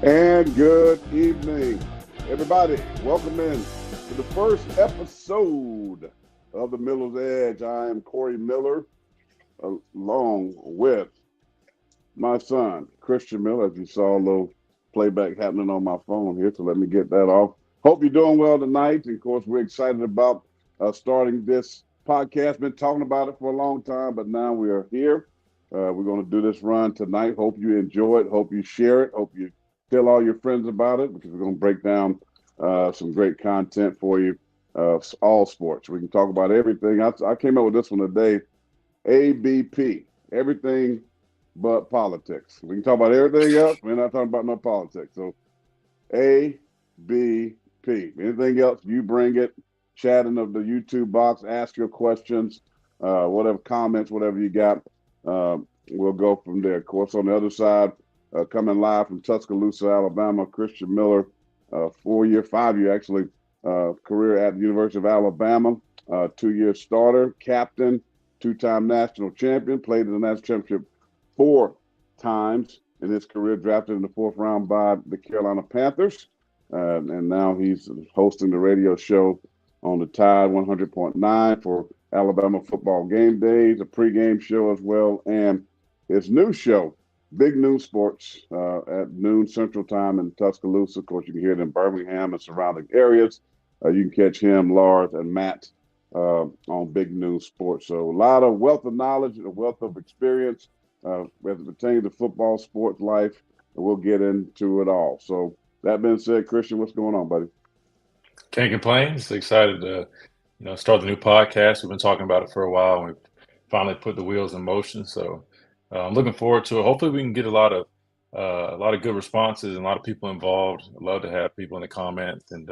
And good evening, everybody. Welcome in to the first episode of the Miller's Edge. I am Corey Miller, along with my son, Christian Miller. As you saw, a little playback happening on my phone here, so let me get that off. Hope you're doing well tonight. And of course, we're excited about starting this podcast. Been talking about it for a long time, but now we are here. We're going to do this run tonight. Hope you enjoy it. Hope you share it. Hope you tell all your friends about it, because we're going to break down some great content for you. All sports. We can talk about everything. I came up with this one today. ABP. Everything but politics. We can talk about everything else. We're not talking about no politics. So ABP. Anything else, you bring it. Chat in the YouTube box. Ask your questions. Whatever comments, whatever you got. We'll go from there. Of course, on the other side, coming live from Tuscaloosa, Alabama, Christian Miller, 5-year actually, career at the University of Alabama, 2-year starter, captain, 2-time national champion, played in the national championship 4 times in his career, drafted in the 4th round by the Carolina Panthers. And now he's hosting the radio show on the Tide 100.9 for Alabama football game days, a pregame show as well, and his new show, Big Noon Sports, at noon Central Time in Tuscaloosa. Of course, you can hear it in Birmingham and surrounding areas. You can catch him, Lars, and Matt on Big Noon Sports. So a lot of wealth of knowledge and a wealth of experience as it pertains to football, sports, life, and we'll get into it all. So that being said, Christian, what's going on, buddy? Can't complain. Just excited to, start the new podcast. We've been talking about it for a while, and we've finally put the wheels in motion. So I'm looking forward to it. Hopefully, we can get a lot of good responses and a lot of people involved. I'd love to have people in the comments, and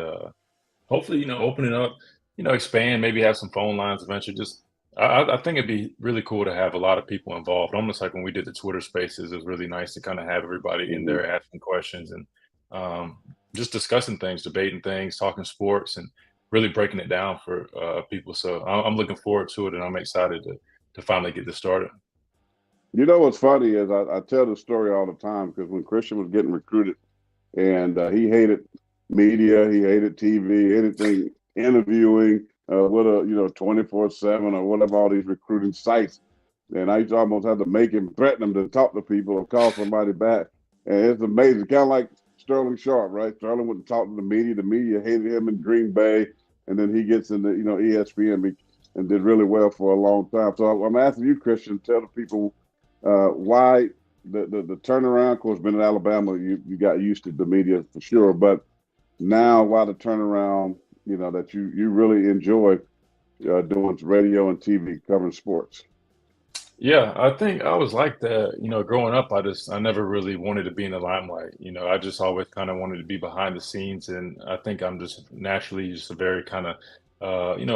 hopefully, open it up, expand, maybe have some phone lines eventually. Just I think it'd be really cool to have a lot of people involved. Almost like when we did the Twitter Spaces, it was really nice to kind of have everybody in Mm-hmm. there asking questions and um, just discussing things, debating things, talking sports, and really breaking it down for people. So I'm looking forward to it, and I'm excited to finally get this started. You know what's funny is I tell the story all the time, because when Christian was getting recruited, and he hated media, he hated TV, anything interviewing with a 24/7 or whatever, all these recruiting sites, and I used to almost have to make him threaten him to talk to people or call somebody back, and it's amazing, kind of like Sterling Sharp, right? Sterling wouldn't talk to the media hated him in Green Bay, and then he gets into ESPN and did really well for a long time. So I'm asking you, Christian, tell the people why the turnaround. Of course, been in Alabama, you got used to the media for sure, but now why the turnaround? That you really enjoy doing radio and TV covering sports. Yeah, I think I was like that, growing up. I never really wanted to be in the limelight. I just always kind of wanted to be behind the scenes, and I think I'm just naturally just a very kind of,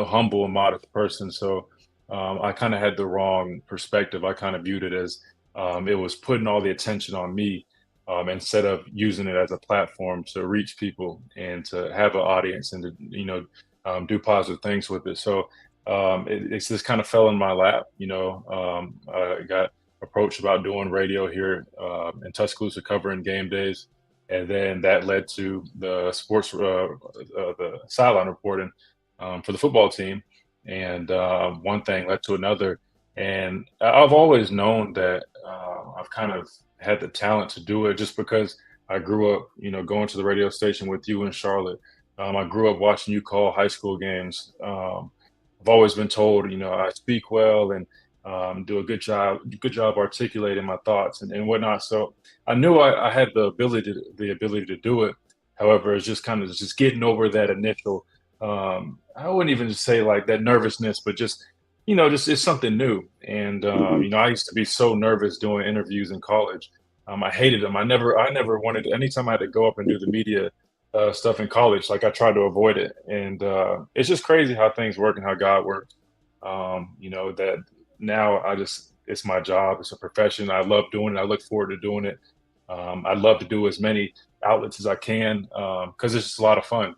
humble and modest person. So I kind of had the wrong perspective. I kind of viewed it as it was putting all the attention on me instead of using it as a platform to reach people and to have an audience and to, do positive things with it. So it's just kind of fell in my lap. I got approached about doing radio here in Tuscaloosa, covering game days, and then that led to the sports, the sideline reporting for the football team, and one thing led to another. And I've always known that I've kind of had the talent to do it, just because I grew up, going to the radio station with you in Charlotte. I grew up watching you call high school games. I've always been told, I speak well and do a good job articulating my thoughts and whatnot. So I knew I had the ability to do it. However, it's just kind of just getting over that initial, I wouldn't even say like that nervousness, but just it's something new. And Mm-hmm. I used to be so nervous doing interviews in college. I hated them. I never wanted to, anytime I had to go up and do the media stuff in college, like I tried to avoid it. And it's just crazy how things work and how God works. That now it's my job. It's a profession. I love doing it. I look forward to doing it. I'd love to do as many outlets as I can because it's just a lot of fun.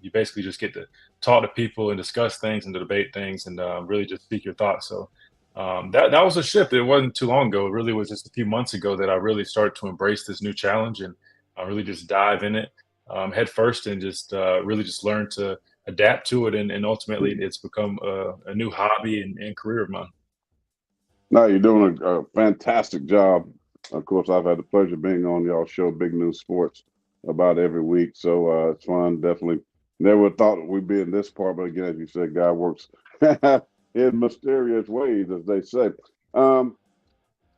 You basically just get to talk to people and discuss things and to debate things and really just speak your thoughts. So that was a shift. It wasn't too long ago. It really was just a few months ago that I really started to embrace this new challenge. And really just dive in it head first and just really just learn to adapt to it. And ultimately, it's become a new hobby and career of mine. No, you're doing a fantastic job. Of course, I've had the pleasure of being on y'all show, Big News Sports, about every week. So it's fun. Definitely never thought we'd be in this part, but again, as you said, God works in mysterious ways, as they say. Um,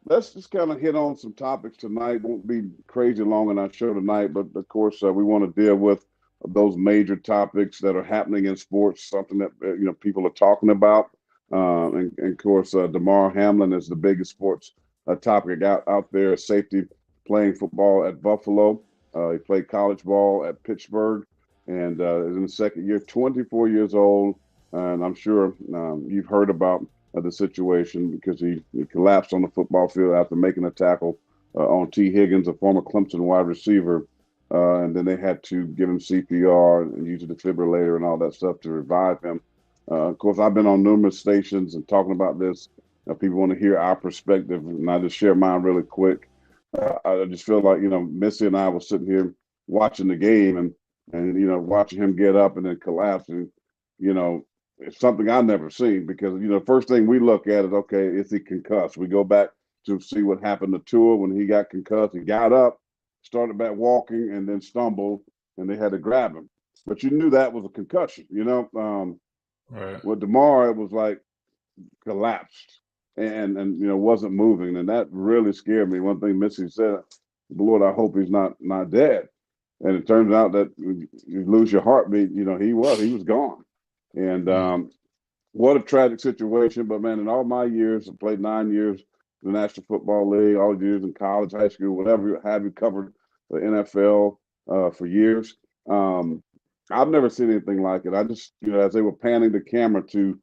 let's just kind of hit on some topics tonight. Won't be crazy long in our show tonight, but of course, we want to deal with those major topics that are happening in sports, something that people are talking about. And of course, Damar Hamlin is the biggest sports topic out there. Safety playing football at Buffalo. He played college ball at Pittsburgh, and is in the second year. 24 years old, and I'm sure you've heard about the situation because he collapsed on the football field after making a tackle on T. Higgins, a former Clemson wide receiver. And then they had to give him CPR and use a defibrillator and all that stuff to revive him. Of course, I've been on numerous stations and talking about this. People want to hear our perspective, and I just share mine really quick. I just feel like Missy and I were sitting here watching the game and watching him get up and then collapse, and you know it's something I've never seen because first thing we look at is, okay, is he concussed? We go back to see what happened to Tua when he got concussed. He got up, started back walking, and then stumbled, and they had to grab him. But you knew that was a concussion. Right. With Damar, it was like collapsed and wasn't moving, and that really scared me. One thing Missy said, "Lord, I hope he's not dead." And it turns out that you lose your heartbeat. He was gone. And Mm. what a tragic situation. But man, in all my years, I played 9 years in the National Football League, all years in college, high school, whatever you have, you covered the NFL for years. Um, I've never seen anything like it. I just, as they were panning the camera to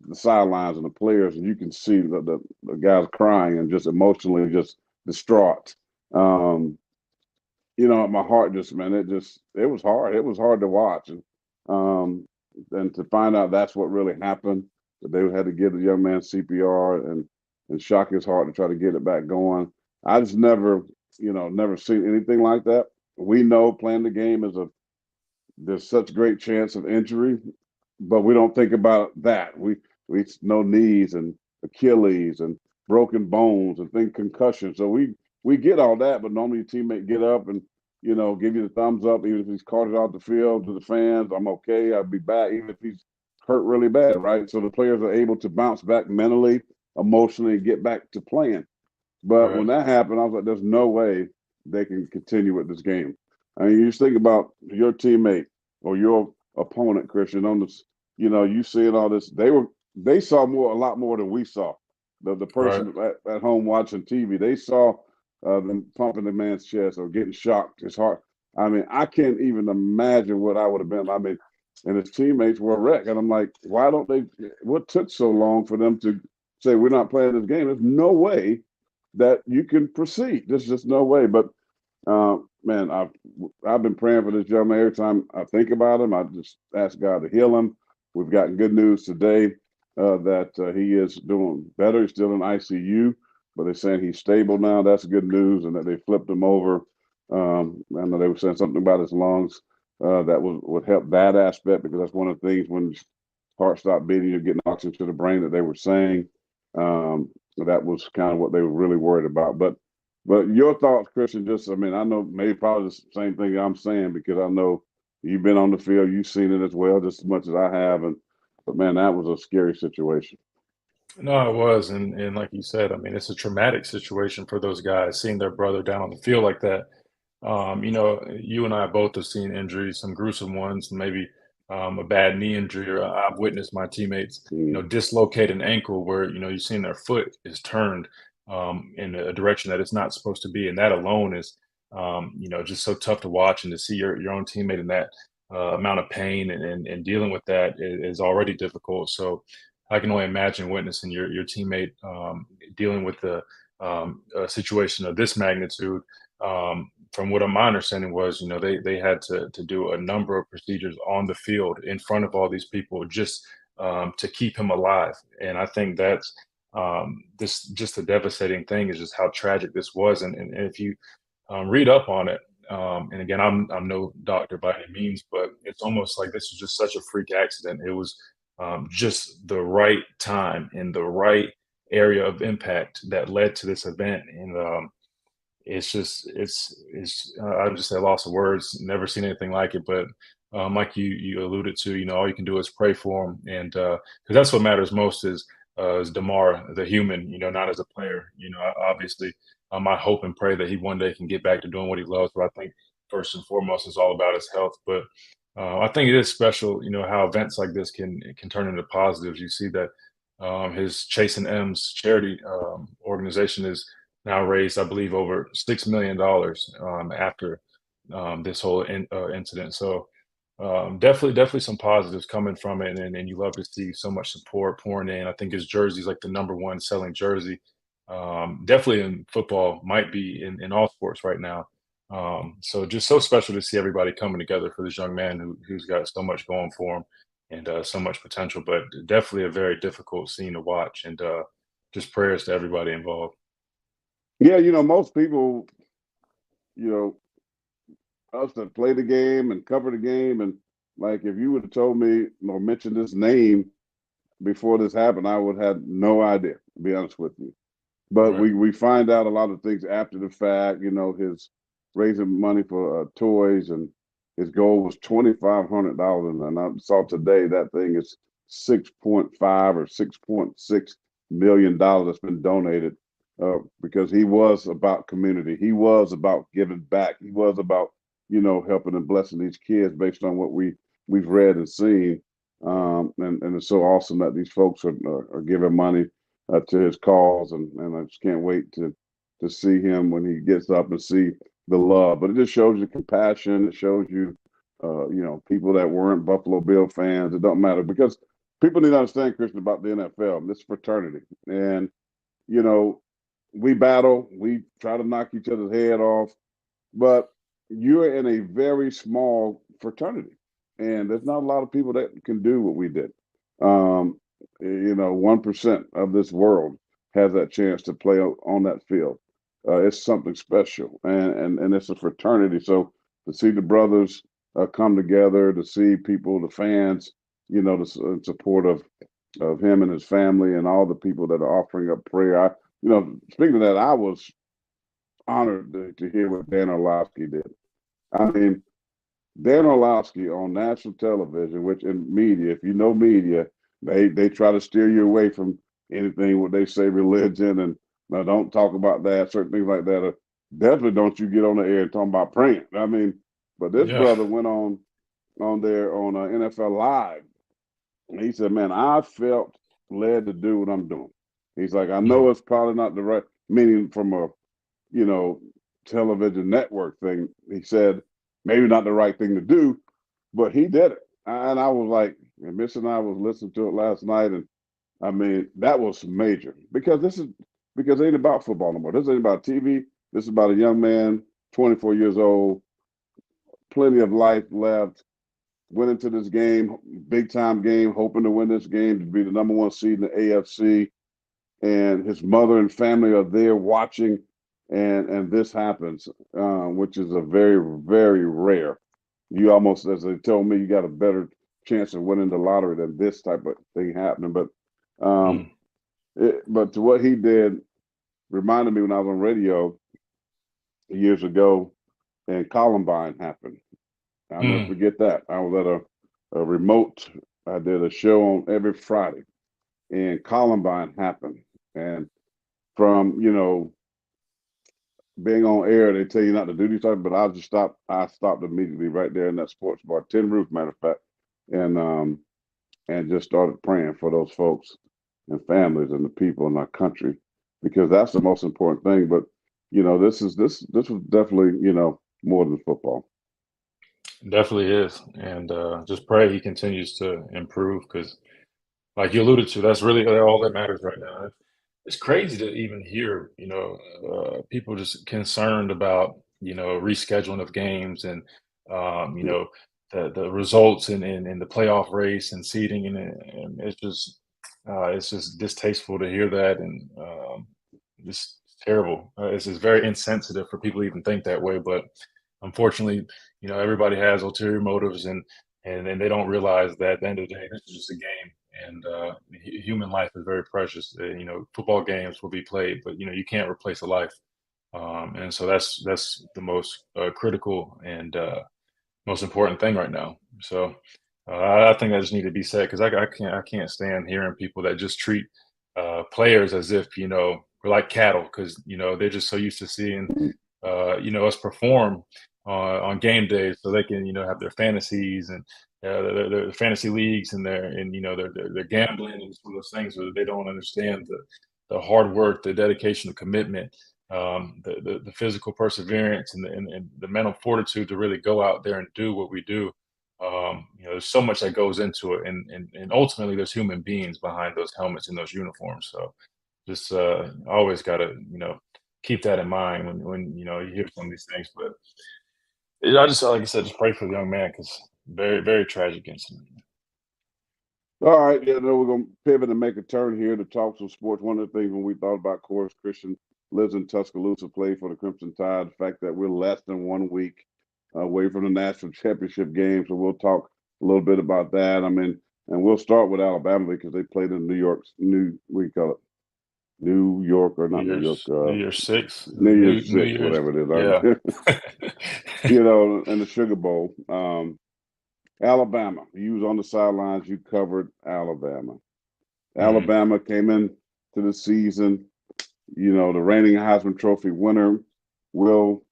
the sidelines and the players, and you can see the guys crying and just emotionally just distraught. Um, my heart just, man, it was hard. It was hard to watch. Um, and to find out that's what really happened, that they had to give the young man CPR and shock his heart to try to get it back going. I just never seen anything like that. We know playing the game there's such great chance of injury, but we don't think about that. We know knees and Achilles and broken bones and think concussion. So we get all that, but normally your teammate get up and give you the thumbs up, even if he's carted off the field to the fans. I'm okay. I'll be back, even if he's hurt really bad, right? So the players are able to bounce back mentally, emotionally, and get back to playing. But when Right. that happened, I was like, there's no way they can continue with this game. I mean, you just think about your teammate or your opponent, Christian, on this, you seeing all this. They saw a lot more than we saw. The Right. person at home watching TV, they saw them pumping the man's chest or getting shocked. His heart. I mean, I can't even imagine what I would have been. I mean, and his teammates were a wreck. And I'm like, why don't they? What took so long for them to say we're not playing this game? There's no way that you can proceed. There's just no way. But man, I've been praying for this young man. Every time I think about him, I just ask God to heal him. We've gotten good news today that he is doing better. He's still in ICU, but they're saying he's stable now. That's good news, and that they flipped him over. I know they were saying something about his lungs that would help that aspect because that's one of the things when his heart stopped beating, you're getting oxygen to the brain that they were saying. That was kind of what they were really worried about. But your thoughts, Christian, just, I mean, I know maybe probably the same thing I'm saying because I know you've been on the field, you've seen it as well, just as much as I have. But man, that was a scary situation. No, it was, and like you said, I mean, it's a traumatic situation for those guys seeing their brother down on the field like that. You and I both have seen injuries, some gruesome ones, maybe a bad knee injury, or I've witnessed my teammates, Mm. dislocate an ankle where, you've seen their foot is turned in a direction that it's not supposed to be. And that alone is, just so tough to watch and to see your own teammate in that amount of pain and dealing with that is already difficult. So I can only imagine witnessing your teammate dealing with the a situation of this magnitude. From what my understanding was, they had to do a number of procedures on the field in front of all these people just to keep him alive. And I think that's this just a devastating thing is just how tragic this was. And if you read up on it, And again, I'm no doctor by any means, but it's almost like this was just such a freak accident. It was just the right time and the right area of impact that led to this event. And it's just I'm just at a loss of words. Never seen anything like it. But like you alluded to, all you can do is pray for him, and because that's what matters most is Damar, the human, not as a player. Obviously, I hope and pray that he one day can get back to doing what he loves. But I think first and foremost is all about his health. But I think it is special, how events like this can turn into positives. You see that his Chasing M's charity organization is now raised, I believe, over $6 million after this whole incident. So definitely some positives coming from it, and you love to see so much support pouring in. I think his jersey is like the number one selling jersey, definitely in football, might be in all sports right now. So just so special to see everybody coming together for this young man who's got so much going for him and so much potential, but definitely a very difficult scene to watch. And just prayers to everybody involved. Yeah, most people, you know, us that play the game and cover the game, and like if you would have told me or mentioned this name before this happened, I would have had no idea, to be honest with you. But Right. we find out a lot of things after the fact. His raising money for toys, and his goal was $2,500, and I saw today that thing is 6.5 or $6.6 million that's been donated, because he was about community. He was about giving back. He was about helping and blessing these kids based on what we've read and seen. And it's so awesome that these folks are giving money to his cause, and I just can't wait to see him when he gets up and see the love. But it just shows you compassion. It shows you, people that weren't Buffalo Bill fans. It don't matter, because people need to understand, Christian, about the NFL. This fraternity, and you know, we battle. We try to knock each other's head off, but you're in a very small fraternity, and there's not a lot of people that can do what we did. 1% of this world has that chance to play on that field. It's something special, and it's a fraternity. So to see the brothers come together, to see people, the fans, the support of him and his family, and all the people that are offering up prayer. Speaking of that, I was honored to hear what Dan Orlovsky did. I mean, Dan Orlovsky on national television, which in media, if you know media, they try to steer you away from anything what they say religion, and don't talk about that, certain things like that. Definitely don't you get on the air and talk about praying. I mean, but this Yeah. brother went on there on NFL Live, and he said, "Man, I felt led to do what I'm doing." He's like, "I Mm, know it's probably not the right meaning from a you know television network thing." He said, "Maybe not the right thing to do, but he did it." And I was like, and Miss and I was listening to it last night, and I mean, that was major, because it ain't about football no more. This ain't about TV. This is about a young man, 24 years old, plenty of life left. Went into this game, big time game, hoping to win this game to be the number one seed in the AFC. And his mother and family are there watching, and this happens, which is a very, very rare. You almost, as they told me, you got a better chance of winning the lottery than this type of thing happening. mm, But to what he did reminded me when I was on radio years ago, and Columbine happened. I'll never mm, forget that. I was at a remote. I did a show on every Friday, and Columbine happened. And from being on air, they tell you not to do these type, but I just stopped. I stopped immediately right there in that sports bar, Tin Roof, matter of fact, and just started praying for those folks and families and the people in our country, because that's the most important thing. But this was definitely more than football. definitely is. And just pray he continues to improve because, like you alluded to, that's really all that matters right now. It's crazy to even hear, people just concerned about, rescheduling of games and, you Yeah. know, the results in the playoff race and seeding, and it's just distasteful to hear that, and it's terrible. It's just very insensitive for people to even think that way, but unfortunately, everybody has ulterior motives, and then they don't realize that at the end of the day, this is just a game, and human life is very precious. Football games will be played, but you can't replace a life, and so that's the most critical and most important thing right now. So I think that just need to be said because I can't stand hearing people that just treat players as if we're like cattle because they're just so used to seeing us perform on game days so they can have their fantasies and their fantasy leagues and their gambling and some of those things where they don't understand the hard work, the dedication, the commitment, the physical perseverance and the mental fortitude to really go out there and do what we do. There's so much that goes into it, and ultimately, there's human beings behind those helmets and those uniforms. So, just always got to keep that in mind when you hear some of these things. But I just like I said, just pray for the young man because very very tragic incident. All right, yeah, no, we're gonna pivot and make a turn here to talk some sports. One of the things when we thought about course, Christian lives in Tuscaloosa, played for the Crimson Tide. The fact that we're less than 1 week away from the national championship game, so we'll talk a little bit about that. I mean, and we'll start with Alabama because they played in New York, we call it New York or not New York, New Year's Six, New Year's New Six, Year's, whatever yeah. it is. In the Sugar Bowl. Alabama, you was on the sidelines. You covered Alabama. Mhm. Alabama came in to the season, the reigning Heisman Trophy winner, Will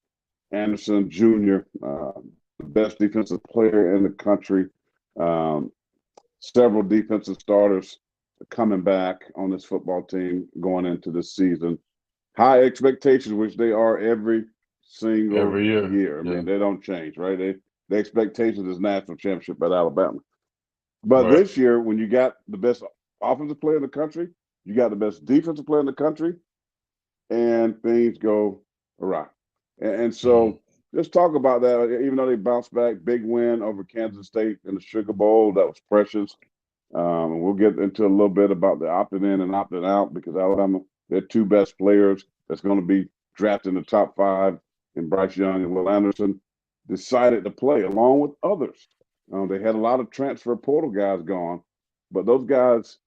Anderson Jr., the best defensive player in the country. Um, Several defensive starters coming back on this football team going into this season. High expectations, which they are every single Every year, year. I yeah, mean, they don't change, right? The expectations is national championship at Alabama. But right. this year, when you got the best offensive player in the country, you got the best defensive player in the country, and things go awry. And Mhm. so let's talk about that. Even though they bounced back, big win over Kansas State in the Sugar Bowl, that was precious. And we'll get into a little bit about the opting in and opting out because Alabama, their two best players that's going to be drafted in the top five, and Bryce Young and Will Anderson, decided to play along with others. They had a lot of transfer portal guys gone, but those guys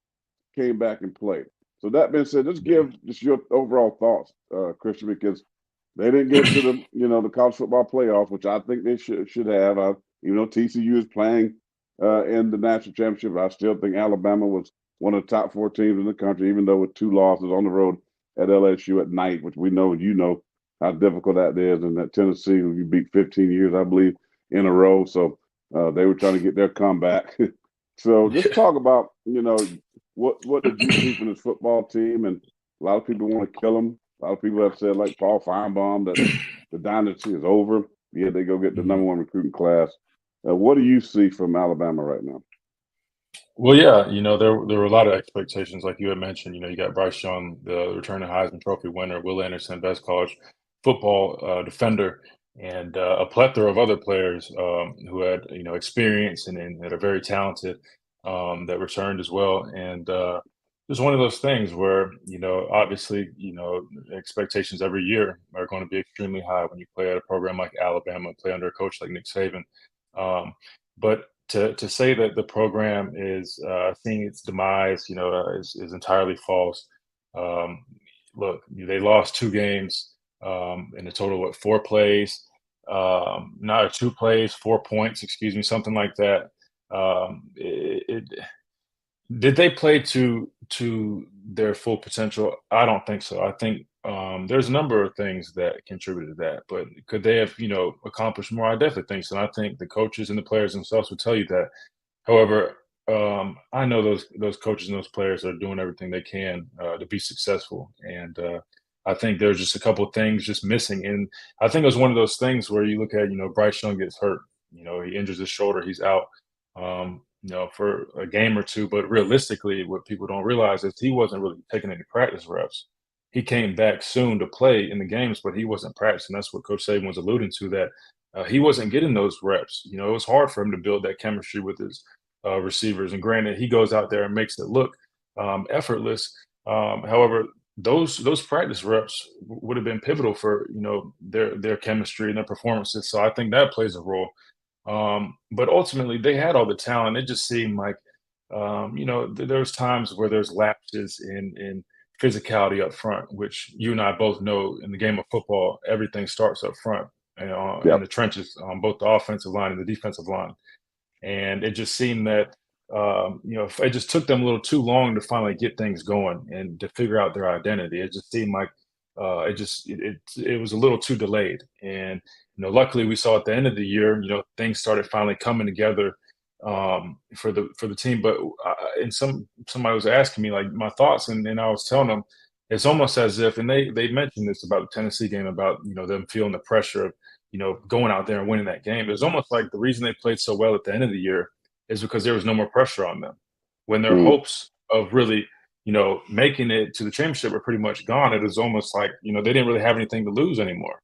came back and played. So that being said, just Yeah. give just your overall thoughts, Christian, because they didn't get to the college football playoffs, which I think they should have. Even though TCU is playing in the national championship, I still think Alabama was one of the top four teams in the country, even though with two losses on the road at LSU at night, which we know how difficult that is, and that Tennessee, you beat 15 years, I believe, in a row. So they were trying to get their comeback. So just talk about what did you see from this football team? And a lot of people want to kill them. A lot of people have said, like Paul Feinbaum, that the dynasty is over. Yeah, they go get the Mhm. number one recruiting class. What do you see from Alabama right now? Well, yeah, there were a lot of expectations, like you had mentioned. You got Bryce Young, the returning Heisman Trophy winner, Will Anderson, best college football defender, and a plethora of other players who had experience and that are very talented that returned as well. And it's one of those things where obviously expectations every year are going to be extremely high when you play at a program like Alabama, play under a coach like Nick Saban. Um, but to say that the program is seeing its demise, is entirely false. Um, Look, they lost 2 games in a total of what, 4 plays, not 2 plays, 4 points, excuse me, something like that. Did they play to their full potential? I don't think so. I think there's a number of things that contributed to that, but could they have, accomplished more? I definitely think so. And I think the coaches and the players themselves would tell you that. However, I know those coaches and those players are doing everything they can to be successful, and I think there's just a couple of things just missing. And I think it was one of those things where you look at, Bryce Young gets hurt, he injures his shoulder, he's out, for a game or two. But realistically, what people don't realize is he wasn't really taking any practice reps. He came back soon to play in the games, but he wasn't practicing. That's what Coach Saban was alluding to, that he wasn't getting those reps. It was hard for him to build that chemistry with his receivers. And granted, he goes out there and makes it look effortless. However, those practice reps would have been pivotal for their chemistry and their performances. So I think that plays a role. But ultimately, they had all the talent. It just seemed like there was times where there's lapses in physicality up front, which you and I both know in the game of football, everything starts up front and in Yep. the trenches on both the offensive line and the defensive line. And it just seemed that it just took them a little too long to finally get things going and to figure out their identity. It just seemed like it was a little too delayed. And luckily we saw at the end of the year, things started finally coming together for the team. But and somebody was asking me like my thoughts, and I was telling them it's almost as if, and they mentioned this about the Tennessee game, about them feeling the pressure of going out there and winning that game. It was almost like the reason they played so well at the end of the year is because there was no more pressure on them. When their Mm, hopes of really, making it to the championship were pretty much gone, it was almost like, they didn't really have anything to lose anymore.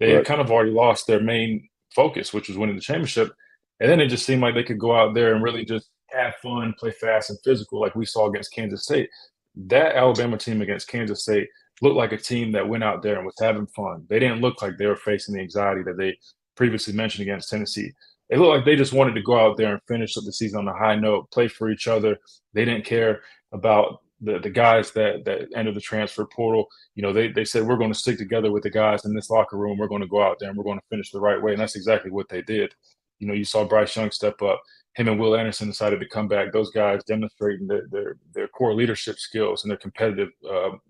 They had right. kind of already lost their main focus, which was winning the championship. And then it just seemed like they could go out there and really just have fun, play fast and physical, like we saw against Kansas State. That Alabama team against Kansas State looked like a team that went out there and was having fun. They didn't look like they were facing the anxiety that they previously mentioned against Tennessee. It looked like they just wanted to go out there and finish up the season on a high note, play for each other. They didn't care about the guys that entered the transfer portal. They said, we're going to stick together with the guys in this locker room. We're going to go out there and we're going to finish the right way. And that's exactly what they did. You saw Bryce Young step up. Him and Will Anderson decided to come back. Those guys demonstrating their core leadership skills and their competitive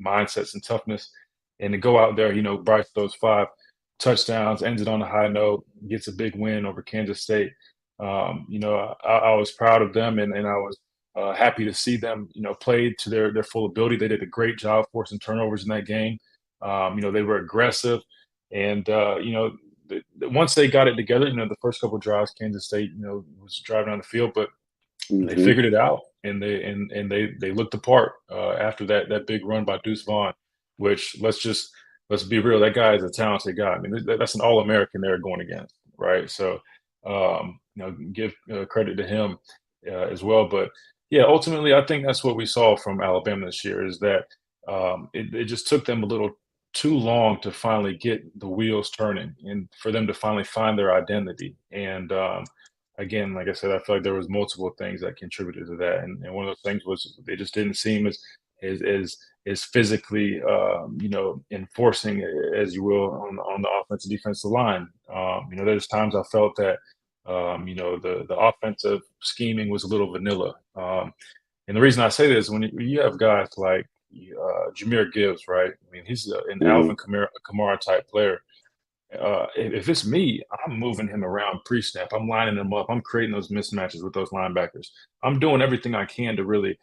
mindsets and toughness. And to go out there, Bryce those 5 touchdowns, ends it on a high note, gets a big win over Kansas State. I was proud of them, and I was happy to see them, play to their full ability. They did a great job forcing turnovers in that game. They were aggressive, and once they got it together, the first couple of drives, Kansas State, was driving on the field, but they Hmm. figured it out, and they looked the part after that big run by Deuce Vaughn, which let's be real, that guy is a talented guy. I mean, that's an All American they're going against, right? So give credit to him as well. But yeah, ultimately, I think that's what we saw from Alabama this year is that it just took them a little too long to finally get the wheels turning and for them to finally find their identity. And again, like I said, I feel like there was multiple things that contributed to that, and one of those things was they just didn't seem as as as physically, enforcing, as you will, on the offensive defensive line. There's times I felt that the offensive scheming was a little vanilla. And the reason I say this, when you have guys like Jameer Gibbs, right? I mean, he's an Hmm. Alvin Kamara type player. If it's me, I'm moving him around pre-snap. I'm lining him up. I'm creating those mismatches with those linebackers. I'm doing everything I can to really,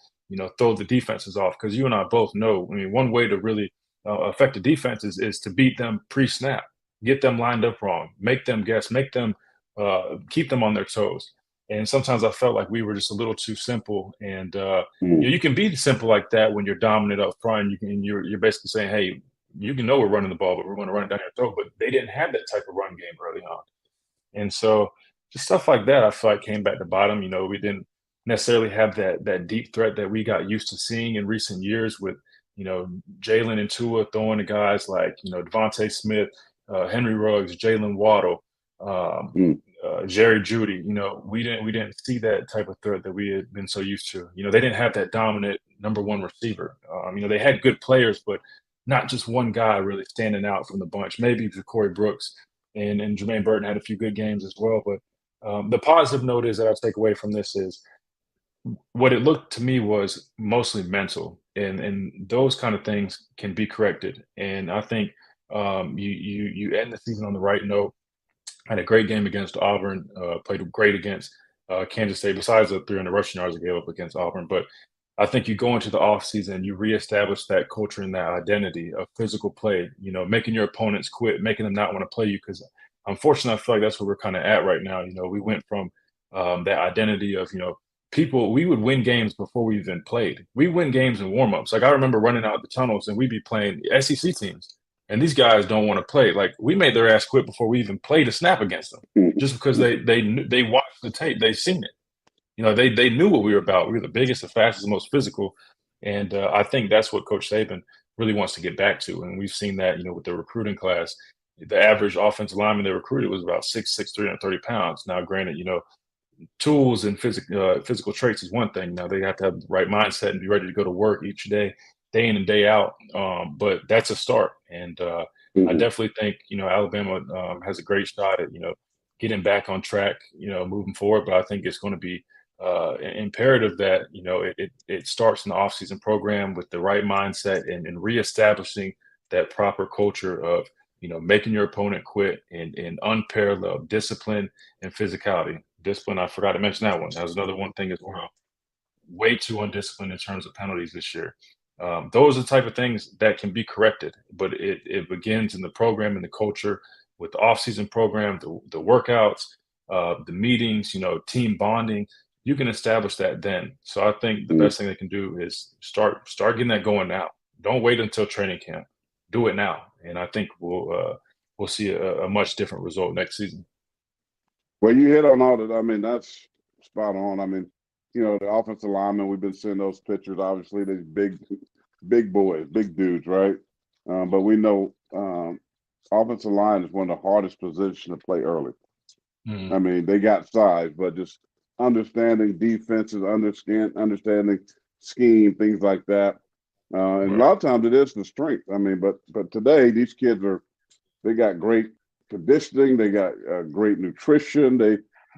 throw the defenses off. Because you and I both know, I mean, one way to really affect the defense is to beat them pre-snap, get them lined up wrong, make them guess, make them keep them on their toes. And sometimes I felt like we were just a little too simple. And Hmm. you can be simple like that when you're dominant up front. You're basically saying, hey, you can know we're running the ball, but we're going to run it down your throat. But they didn't have that type of run game early on. And so just stuff like that, I feel like came back to bottom. We didn't necessarily have that deep threat that we got used to seeing in recent years with, Jalen and Tua throwing to guys like, Devontae Smith, Henry Ruggs, Jalen Waddle, um, Hmm. Jerry Judy. We didn't see that type of threat that we had been so used to. They didn't have that dominant number one receiver. They had good players, but not just one guy really standing out from the bunch. Maybe Corey Brooks and Jermaine Burton had a few good games as well. But the positive note is that I take away from this is what it looked to me was mostly mental, and those kind of things can be corrected. And I think you end the season on the right note. Had a great game against Auburn. Played great against Kansas State. Besides the 300 rushing yards they gave up against Auburn, but I think you go into the offseason, you reestablish that culture and that identity of physical play, making your opponents quit, making them not want to play you. Because unfortunately, I feel like that's where we're kind of at right now. We went from that identity of, people, we would win games before we even played. We win games in warmups. Like I remember running out the tunnels and we'd be playing SEC teams, and these guys don't want to play. Like we made their ass quit before we even played a snap against them, just because they watched the tape, they seen it. They knew what we were about. We were the biggest, the fastest, the most physical, and I think that's what Coach Saban really wants to get back to. And we've seen that, with the recruiting class. The average offensive lineman they recruited was about 6'6", 330 pounds. Now, granted, tools and physical traits is one thing. Now they have to have the right mindset and be ready to go to work each day in and day out. But that's a start, and I Mhm. definitely think Alabama has a great shot at getting back on track, moving forward. But I think it's going to be imperative that it starts in the offseason program with the right mindset and reestablishing that proper culture of making your opponent quit and unparalleled discipline and physicality. Discipline, I forgot to mention that one. That was another one thing as well. Way too undisciplined in terms of penalties this year. Those are the type of things that can be corrected, but it begins in the program and the culture with the offseason program, the workouts, the meetings, team bonding. You can establish that then. So I think the Mhm. best thing they can do is start getting that going now. Don't wait until training camp. Do it now, and I think we'll see a much different result next season. Well, you hit on all that. I mean, that's spot on. I mean, the offensive linemen, we've been seeing those pictures. Obviously, these big boys, big dudes, right? But we know offensive line is one of the hardest positions to play early. Mhm. I mean, they got size, but just understanding defenses, understanding scheme, things like that. And a Right. lot of times it is the strength. I mean, but today these kids they got great conditioning, they got great nutrition.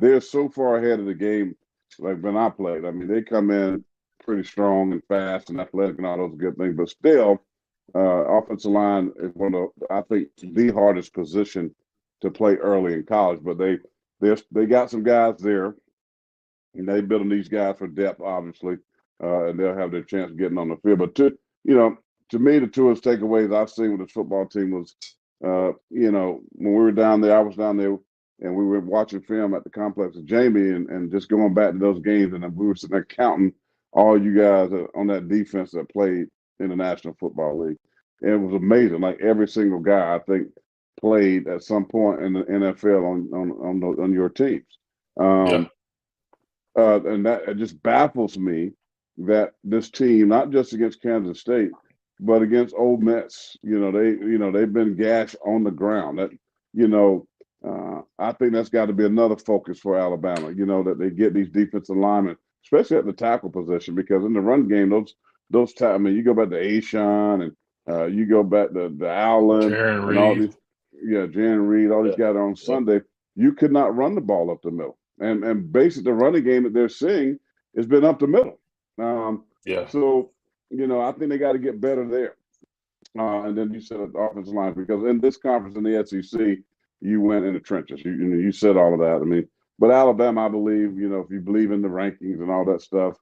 They're so far ahead of the game. Like when I played, I mean, they come in pretty strong and fast and athletic and all those good things. But still, offensive line is one of I think the hardest position to play early in college. But they got some guys there, and they building these guys for depth, obviously, and they'll have their chance of getting on the field. But you know, to me, the two takeaways I've seen with this football team was, when we were down there, I was down there, and we were watching film at the complex with Jamie, and just going back to those games, and then we were sitting there counting all you guys on that defense that played in the National Football League. And it was amazing. Like every single guy, I think, played at some point in the NFL on your teams. Yeah. Um, and that it just baffles me that this team, not just against Kansas State, but against Ole Miss, they've been gashed on the ground. You know, I think that's got to be another focus for Alabama. That they get these defensive linemen, especially at the tackle position, because in the run game, I mean, you go back to Ashawn and you go back to the Allen Jaron and all Reed. these, yeah, Jan Reed, all these Yeah. guys on Yeah. Sunday. You could not run the ball up the middle and basically the running game that they're seeing has been up the middle. Um, Yeah. so I think they got to get better there. And then you said the offensive line because in this conference in the SEC, you went in the trenches. You said all of that. I mean, but Alabama, I believe, if you believe in the rankings and all that stuff,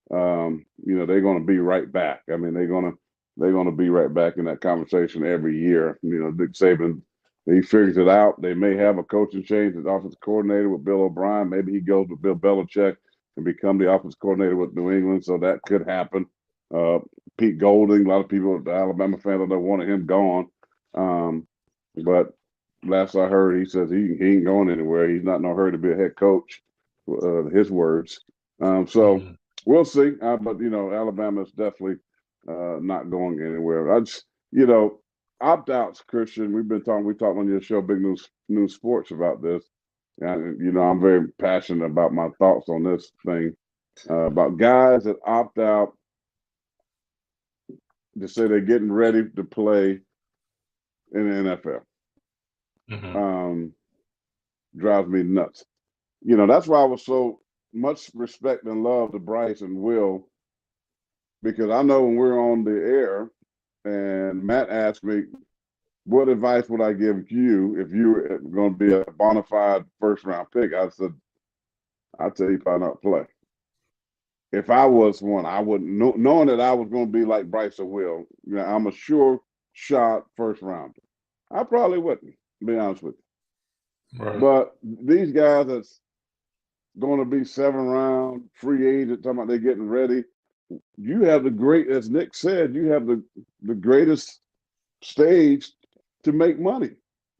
they're going to be right back. I mean, they're going to be right back in that conversation every year. Nick Saban, he figures it out. They may have a coaching change as offensive coordinator with Bill O'Brien. Maybe he goes with Bill Belichick and become the offensive coordinator with New England. So that could happen. Uh, Pete Golding, a lot of people, the Alabama fans, don't want him gone. But last I heard, he says he ain't going anywhere. He's not in no hurry to be a head coach. His words. So Mhm. we'll see. But Alabama is definitely not going anywhere. Opt outs, Christian. We talked on your show, Big News Sports, about this. And I'm very passionate about my thoughts on this thing about guys that opt out to say they're getting ready to play in the NFL. Mhm. Um, Drives me nuts. That's why I was so much respect and love to Bryce and Will because I know when we're on the air and Matt asked me, what advice would I give you if you were going to be a bona fide first round pick? I said, I'll tell you probably not play. If I was one, I wouldn't, knowing that I was going to be like Bryce or Will, I'm a sure shot first rounder. I probably wouldn't, to be honest with you. Right. But these guys that's going to be 7 round free agent, talking about they're getting ready. You have as Nick said, you have the greatest stage to make money,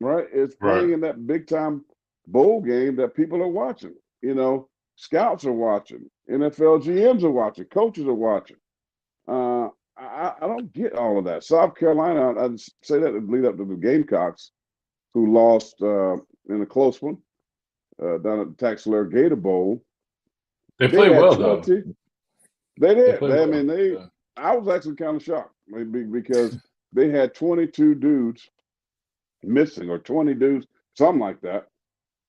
right? It's Right. playing in that big time bowl game that people are watching. Scouts are watching, NFL GMs are watching, coaches are watching. I don't get all of that. South Carolina, I'd say that to lead up to the Gamecocks, who lost in a close one down at the Taxslayer Gator Bowl. They They play had well though. 20. They They did. play I well. mean, they. Yeah. I was actually kind of shocked because they had 22 dudes missing or 20 dudes, something like that.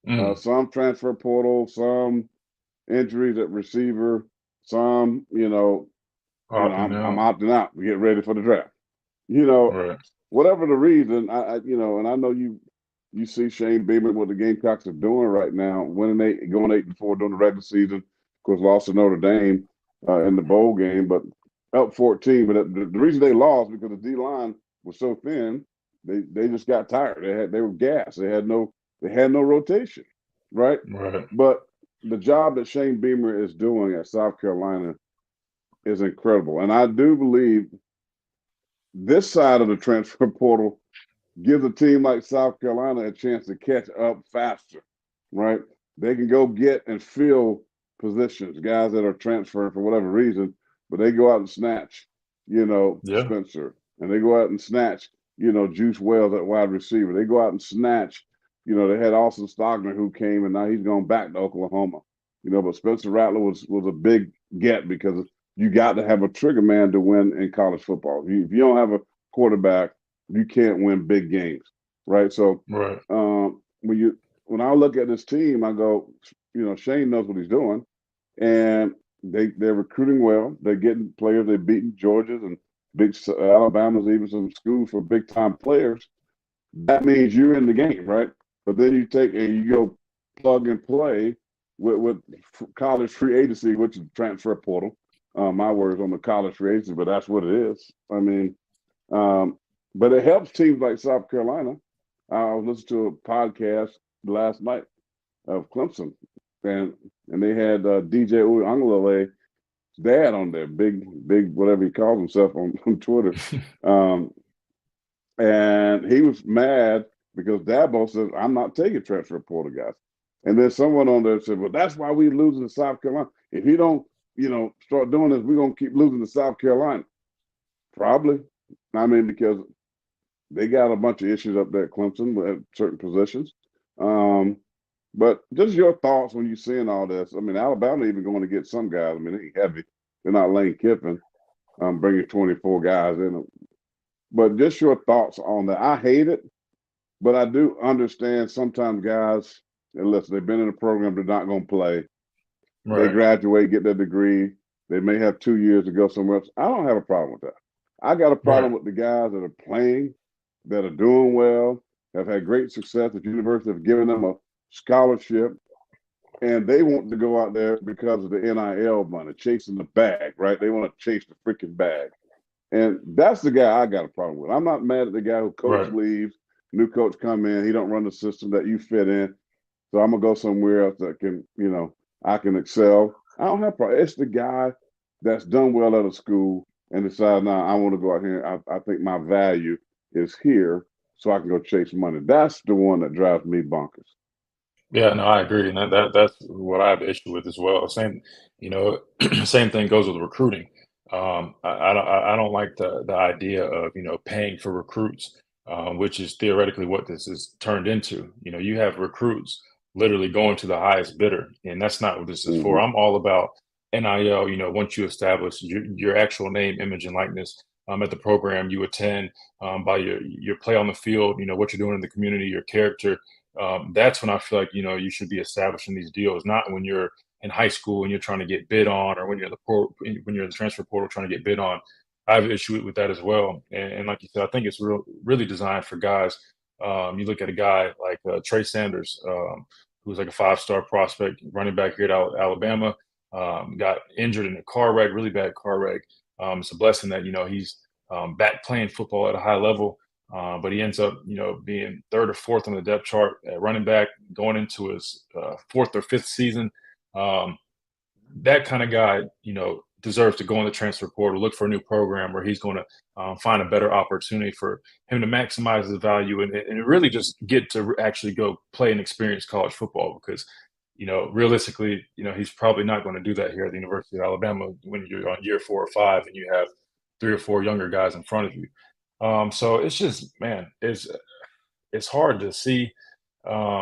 Mm. Some transfer portal, some injuries at receiver, some, Opting I'm out. opting out to get ready for the draft. You know, Right. whatever the reason, and I know you see Shane Beamer what the Gamecocks are doing right now, winning eight, going 8-4 during the regular season. Of course, lost to Notre Dame in the bowl game, but up 14. But the reason they lost because the D line was so thin, they just got tired. They were gassed. They had no rotation, right? Right. But the job that Shane Beamer is doing at South Carolina is incredible, and I do believe this side of the transfer portal gives a team like South Carolina a chance to catch up faster, right? They can go get and fill positions, guys that are transferring for whatever reason, but they go out and snatch, Yeah. Spencer, and they go out and snatch, Juice Wells at wide receiver. They go out and snatch, they had Austin Stogner who came and now he's going back to Oklahoma, but Spencer Rattler was a big get because you got to have a trigger man to win in college football. If you don't have a quarterback, you can't win big games, right? So Right. when I look at this team, I go, Shane knows what he's doing, and they're recruiting well. They're getting players. They're beating Georgia's and big Alabama's, even some schools for big time players. That means you're in the game, right? But then you take and you go plug and play with college free agency, which is transfer portal. My words on the college free agency, but that's what it is. I mean, um, but it helps teams like South Carolina. I was listening to a podcast last night of Clemson, and they had DJ Uiagalelei dad on there, big whatever he calls himself on Twitter, um, and he was mad because Dabo says I'm not taking transfer portal guys, and then someone on there said, well, that's why we losing to South Carolina. If you don't, start doing this, we're gonna keep losing to South Carolina. Probably. I mean, because they got a bunch of issues up there at Clemson at certain positions. Um, but just your thoughts when you're seeing all this. I mean, Alabama even going to get some guys. I mean, they ain't heavy. They're not Lane Kiffin bringing 24 guys in. But just your thoughts on that. I hate it, but I do understand sometimes guys, and listen, they've been in a program, they're not going to play. They Right. graduate, get their degree. They may have 2 years to go somewhere else. I don't have a problem with that. I got a problem Right. with the guys that are playing, that are doing well, have had great success at university, have given them a scholarship, and they want to go out there because of the NIL money, chasing the bag, right? They want to chase the freaking bag. And that's the guy I got a problem with. I'm not mad at the guy who coach Right. leaves, new coach come in, he don't run the system that you fit in. So I'm gonna go somewhere else that can, I can excel. I don't have problem. It's the guy that's done well at a school and decide now I want to go out here. I think my value is here, so I can go chase money. That's the one that drives me bonkers. Yeah, no, I agree, and that's what I have issue with as well. Same, you know, same thing goes with recruiting. I don't like the idea of paying for recruits, which is theoretically what this is turned into. You have recruits literally going to the highest bidder, and that's not what this is for. Mm-hmm. I'm all about NIL. Once you establish your actual name, image, and likeness at the program you attend, by your play on the field, what you're doing in the community, your character, that's when I feel like you should be establishing these deals, not when you're in high school and you're trying to get bid on, or when you're in the transfer portal trying to get bid on. I have an issue with that as well, and like you said, I think it's really designed for guys. You look at a guy like Trey Sanders, who's like a five-star prospect running back here at Alabama. Got injured in a car wreck, really bad car wreck. It's a blessing that he's back playing football at a high level, but he ends up, being third or fourth on the depth chart at running back, going into his fourth or fifth season. Um, that kind of guy, deserves to go in the transfer portal, look for a new program where he's going to find a better opportunity for him to maximize his value, and really just get to actually go play and experience college football. Because, realistically, he's probably not going to do that here at the University of Alabama when you're on year 4 or 5 and you have three or four younger guys in front of you. So it's just, man, it's hard to see,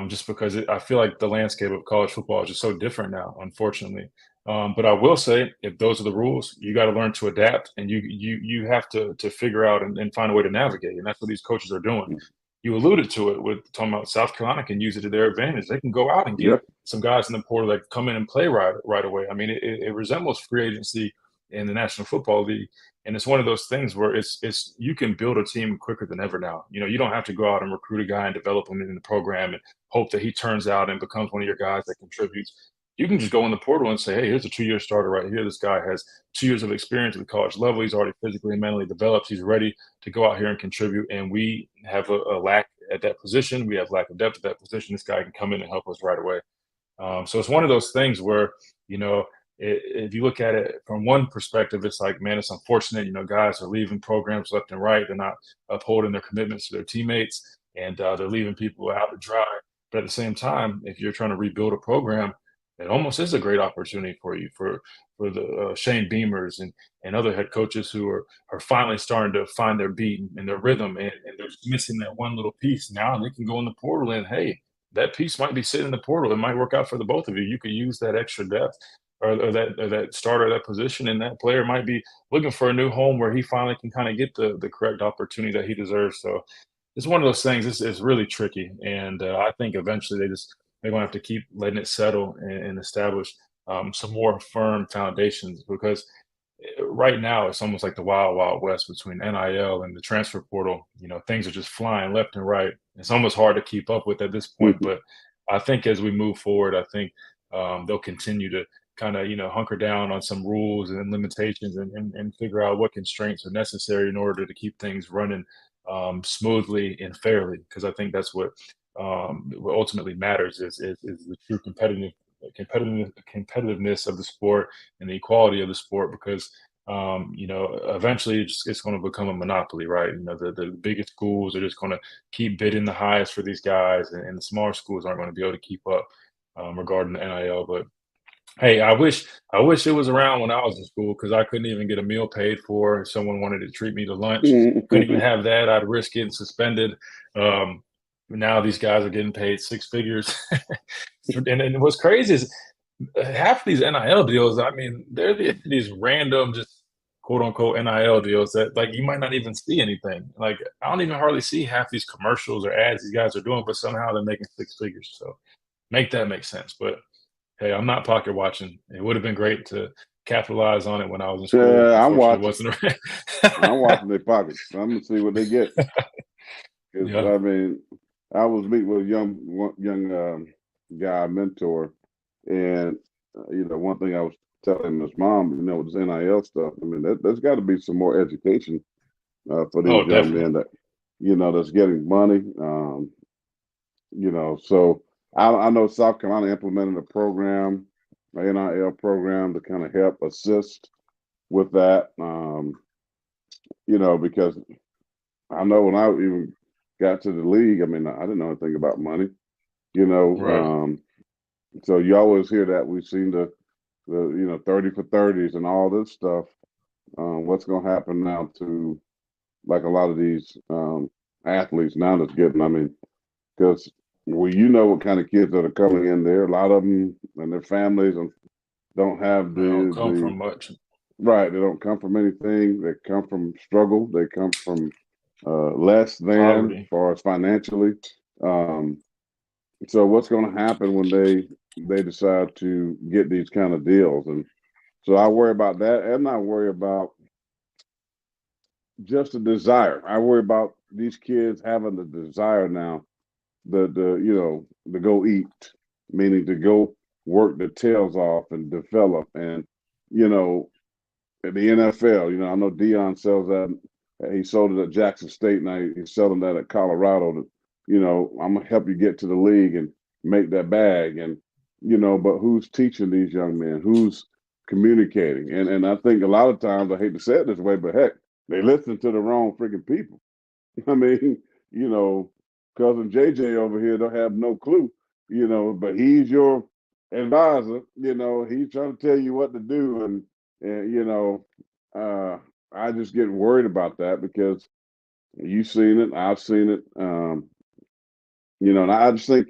just because I feel like the landscape of college football is just so different now, unfortunately. But I will say, if those are the rules, you got to learn to adapt, and you have to figure out and find a way to navigate, and that's what these coaches are doing. You alluded to it with talking about South Carolina can use it to their advantage. They can go out and get Yeah, some guys in the portal that come in and play right away. I mean, it resembles free agency in the National Football League, and it's one of those things where it's you can build a team quicker than ever now. You know, you don't have to go out and recruit a guy and develop him in the program and hope that he turns out and becomes one of your guys that contributes. You can just go in the portal and say, hey, here's a 2 year starter right here. This guy has 2 years of experience at the college level. He's already physically and mentally developed. He's ready to go out here and contribute. And we have a lack at that position. We have lack of depth at that position. This guy can come in and help us right away. So it's one of those things where, you know, if you look at it from one perspective, it's like, man, it's unfortunate. You know, guys are leaving programs left and right. They're not upholding their commitments to their teammates, and they're leaving people out to dry. But at the same time, if you're trying to rebuild a program, it almost is a great opportunity for you for the Shane Beamers and other head coaches who are finally starting to find their beat and their rhythm, and they're just missing that one little piece. Now they can go in the portal and, hey, that piece might be sitting in the portal. It might work out for the both of you. You could use that extra depth or that starter, that position, and that player might be looking for a new home where he finally can kind of get the correct opportunity that he deserves. So it's one of those things. It's really tricky, and I think eventually they're going to have to keep letting it settle and establish some more firm foundations, because right now it's almost like the wild west between NIL and the transfer portal. You know, things are just flying left and right. It's almost hard to keep up with at this point. But I think as we move forward, I think they'll continue to kind of, hunker down on some rules and limitations, and figure out what constraints are necessary in order to keep things running smoothly and fairly, because I think that's what ultimately matters is the true competitiveness of the sport and the equality of the sport, because eventually it's going to become a monopoly, right? The biggest schools are just going to keep bidding the highest for these guys, and the smaller schools aren't going to be able to keep up regarding the NIL. But hey, I wish it was around when I was in school, because I couldn't even get a meal paid for. If someone wanted to treat me to lunch, couldn't even have that. I'd risk getting suspended. Um, Now these guys are getting paid six figures, and what's crazy is half these NIL deals. I mean, they're these random, just quote unquote NIL deals that, like, you might not even see anything. Like, I don't even hardly see half these commercials or ads these guys are doing, but somehow they're making six figures. So make that make sense. But hey, I'm not pocket watching. It would have been great to capitalize on it when I was in school. yeah, Unfortunately, it wasn't I'm around. watching their pockets. I'm gonna see what they get. Because Yeah, I mean, I was meeting with a young guy mentor, and one thing I was telling his mom, with this NIL stuff. I mean, there's got to be some more education for these oh, young definitely. men that that's getting money. So I know South Carolina implemented a program, an NIL program, to kind of help assist with that. Because I know when I even got to the league, I mean, I didn't know anything about money, you know. Right. So you always hear that. We've seen the 30 for 30s and all this stuff. What's going to happen now to, like, a lot of these athletes now that's getting, I mean, because what kind of kids that are coming in there. A lot of them and their families and don't have They don't the come from much. right. They don't come from anything. They come from struggle. They come from less than, as Poverty. far as financially. Um, so what's going to happen when they decide to get these kind of deals? And so I worry about that, and I worry about just the desire. I worry about these kids having the desire now, to go eat, meaning to go work their tails off and develop. And you know at the NFL, I know Dion sells that. He sold it at Jackson State. Now he's selling that at Colorado. I'm gonna help you get to the league and make that bag. And but who's teaching these young men? Who's communicating? And I think a lot of times, I hate to say it this way, but heck, they listen to the wrong freaking people. I mean, you know, cousin JJ over here don't have no clue. But he's your advisor. He's trying to tell you what to do, and uh, I just get worried about that because you've seen it, I've seen it. And I just think,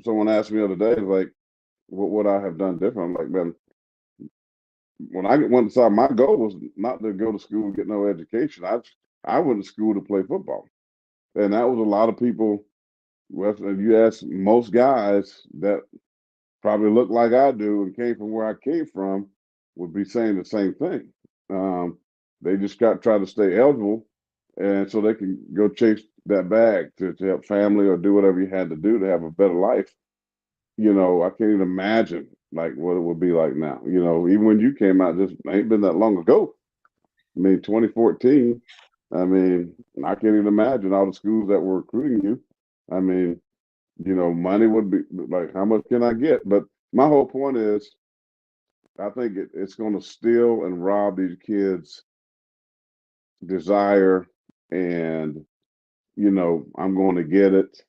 someone asked me the other day, like, what would I have done different? I'm like, man, when I went inside, my goal was not to go to school and get no education. I went to school to play football, and that was a lot of people. Well, if you ask most guys that probably look like I do and came from where I came from, would be saying the same thing. Um, they just got try to stay eligible, and so they can go chase that bag to help family or do whatever you had to do to have a better life. I can't even imagine like what it would be like now. Even when you came out, just ain't been that long ago. I mean, 2014. I mean, I can't even imagine all the schools that were recruiting you. I mean, money would be like, how much can I get? But my whole point is, I think it's going to steal and rob these kids' desire, and I'm going to get it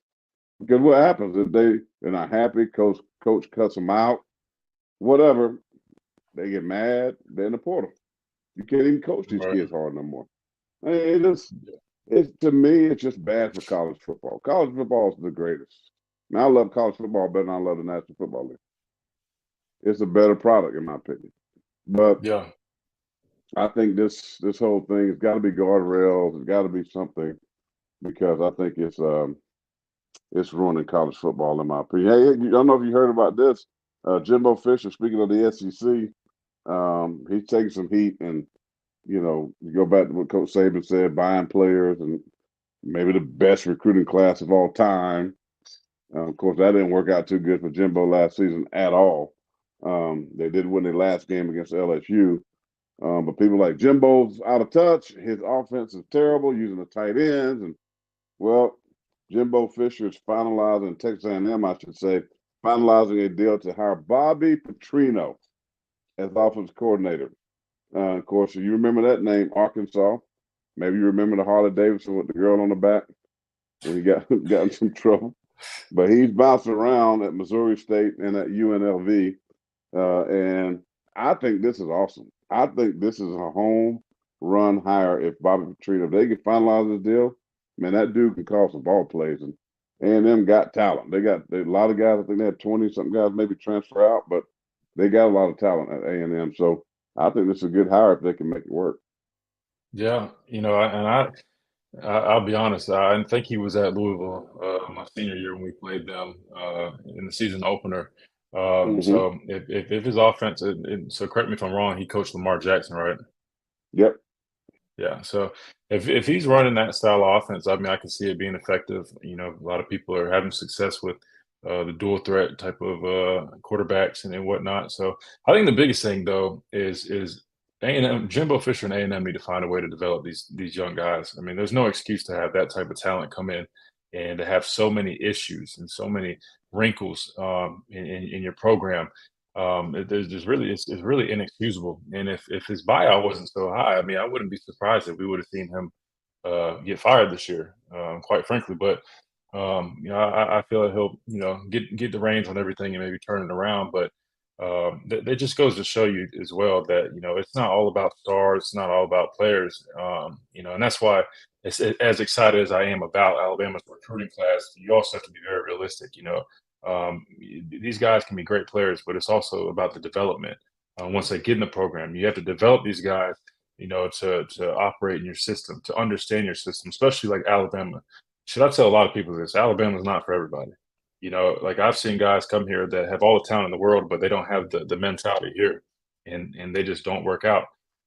because what happens if they're not happy? Coach cuts them out, whatever. They get mad. They're in the portal. You can't even coach these Right. kids hard no more. I mean, it's to me, it's just bad for college football. College football is the greatest. Now I love college football better than I love the National Football League. It's a better product in my opinion. But Yeah. I think this whole thing has got to be guardrails. It's got to be something because I think it's ruining college football in my opinion. Hey, I don't know if you heard about this. Jimbo Fisher, speaking of the SEC, he's taking some heat, and you go back to what Coach Saban said, buying players and maybe the best recruiting class of all time. Of course, that didn't work out too good for Jimbo last season at all. They did win their last game against LSU. But people like Jimbo's out of touch. His offense is terrible using the tight ends. And, well, Jimbo Fisher is finalizing, Texas A&M, I should say, finalizing a deal to hire Bobby Petrino as offense coordinator. Of course, you remember that name, Arkansas. Maybe you remember the Harley Davidson with the girl on the back when he got in some trouble. But he's bouncing around at Missouri State and at UNLV. And I think this is awesome. I think this is a home run hire if Bobby Petrino, if they can finalize this deal, man, that dude can call some ball plays. And A&M got talent. They got a lot of guys. I think they had 20-something guys maybe transfer out, but they got a lot of talent at A&M. So I think this is a good hire if they can make it work. Yeah. I'll be honest. I didn't think he was at Louisville my senior year when we played them in the season opener. Mm-hmm. So if his offense, so correct me if I'm wrong, he coached Lamar Jackson, right? Yep. Yeah. So if he's running that style of offense, I mean, I can see it being effective. A lot of people are having success with the dual threat type of quarterbacks and whatnot. So I think the biggest thing though is A&M, Jimbo Fisher and A&M need to find a way to develop these young guys. I mean, there's no excuse to have that type of talent come in and to have so many issues and so many wrinkles in your program. There's really it's really inexcusable. And if his buyout wasn't so high, I mean, I wouldn't be surprised if we would have seen him get fired this year, quite frankly. But I feel like he'll get the reins on everything and maybe turn it around. But that just goes to show you as well that it's not all about stars, it's not all about players. And that's why as excited as I am about Alabama's recruiting class, you also have to be very realistic. These guys can be great players, but it's also about the development. Once they get in the program, you have to develop these guys to operate in your system, to understand your system, especially like Alabama. Should I tell a lot of people this? Alabama's not for everybody. Like I've seen guys come here that have all the talent in the world, but they don't have the mentality here, and they just don't work out.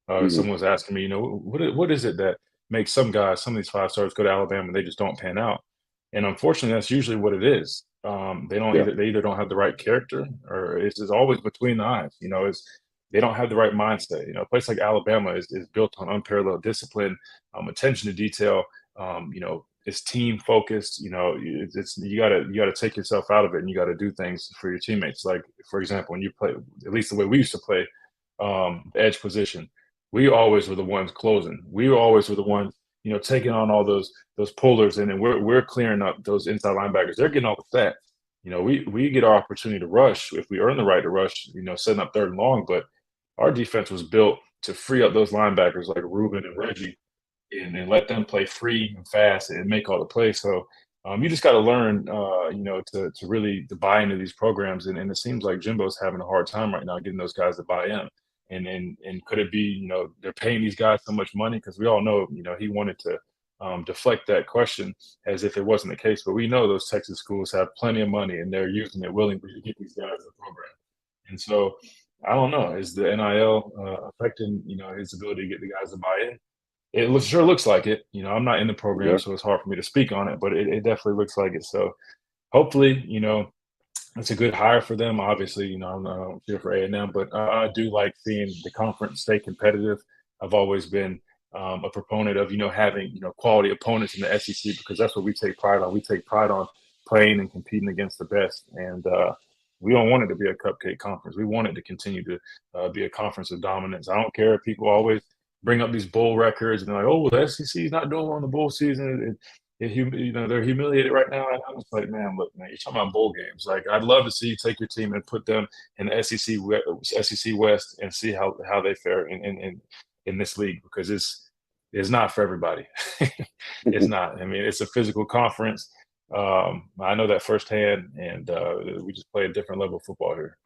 Mm-hmm. Someone was asking me, what is it that makes some guys, some of these five stars, go to Alabama and they just don't pan out? And unfortunately, that's usually what it is. Yeah. They either don't have the right character, or it's always between the eyes. It's they don't have the right mindset. A place like Alabama is built on unparalleled discipline, attention to detail. It's team focused. It's you gotta take yourself out of it, and you got to do things for your teammates. Like for example, when you play, at least the way we used to play, edge position, we always were the ones closing. We always were the ones taking on all those pullers, and then we're clearing up those inside linebackers. They're getting all the stats. We get our opportunity to rush if we earn the right to rush. Setting up third and long, but our defense was built to free up those linebackers like Ruben and Reggie and let them play free and fast and make all the plays. So you just got to learn, to really to buy into these programs. And it seems like Jimbo's having a hard time right now getting those guys to buy in. And could it be, they're paying these guys so much money? Because we all know, he wanted to deflect that question as if it wasn't the case. But we know those Texas schools have plenty of money and they're using it willingly to get these guys in the program. And so I don't know, is the NIL affecting, his ability to get the guys to buy in? Sure looks like it. I'm not in the program, Yeah. so it's hard for me to speak on it, but it definitely looks like it. So hopefully, it's a good hire for them. Obviously, I don't cheer for A&M, but I do like seeing the conference stay competitive. I've always been a proponent of, having, quality opponents in the SEC because that's what we take pride on. We take pride on playing and competing against the best. And we don't want it to be a cupcake conference. We want it to continue to be a conference of dominance. I don't care if people always bring up these bowl records and they're like, oh, well, the SEC is not doing well in the bowl season. They're humiliated right now. And I'm just like, man, look, man, you're talking about bowl games. Like, I'd love to see you take your team and put them in the SEC West and see how they fare in this league because it's not for everybody. It's not. I mean, it's a physical conference. I know that firsthand, and we just play a different level of football here.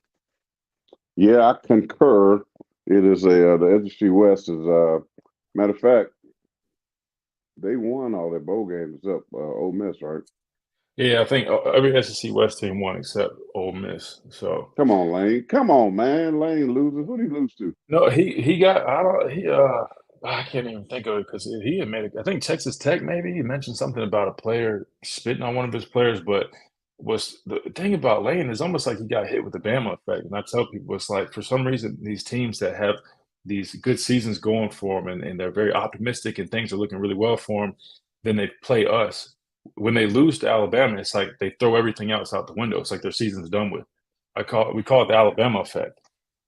Yeah, I concur. It is the SEC West is matter of fact, they won all their bowl games except Ole Miss, right? Yeah, I think every SEC West team won except Ole Miss. So Come on, Lane. Come on, man. Lane loses. Who did he lose to? no, he got I don't he I can't even think of it because he admitted I think Texas Tech maybe he mentioned something about a player spitting on one of his players, but was the thing about Lane is almost like he got hit with the Bama effect. And I tell people it's like for some reason these teams that have these good seasons going for them and they're very optimistic and things are looking really well for them, then they play us. When they lose to Alabama, it's like they throw everything else out the window. It's like their season's done with. We call it the Alabama effect.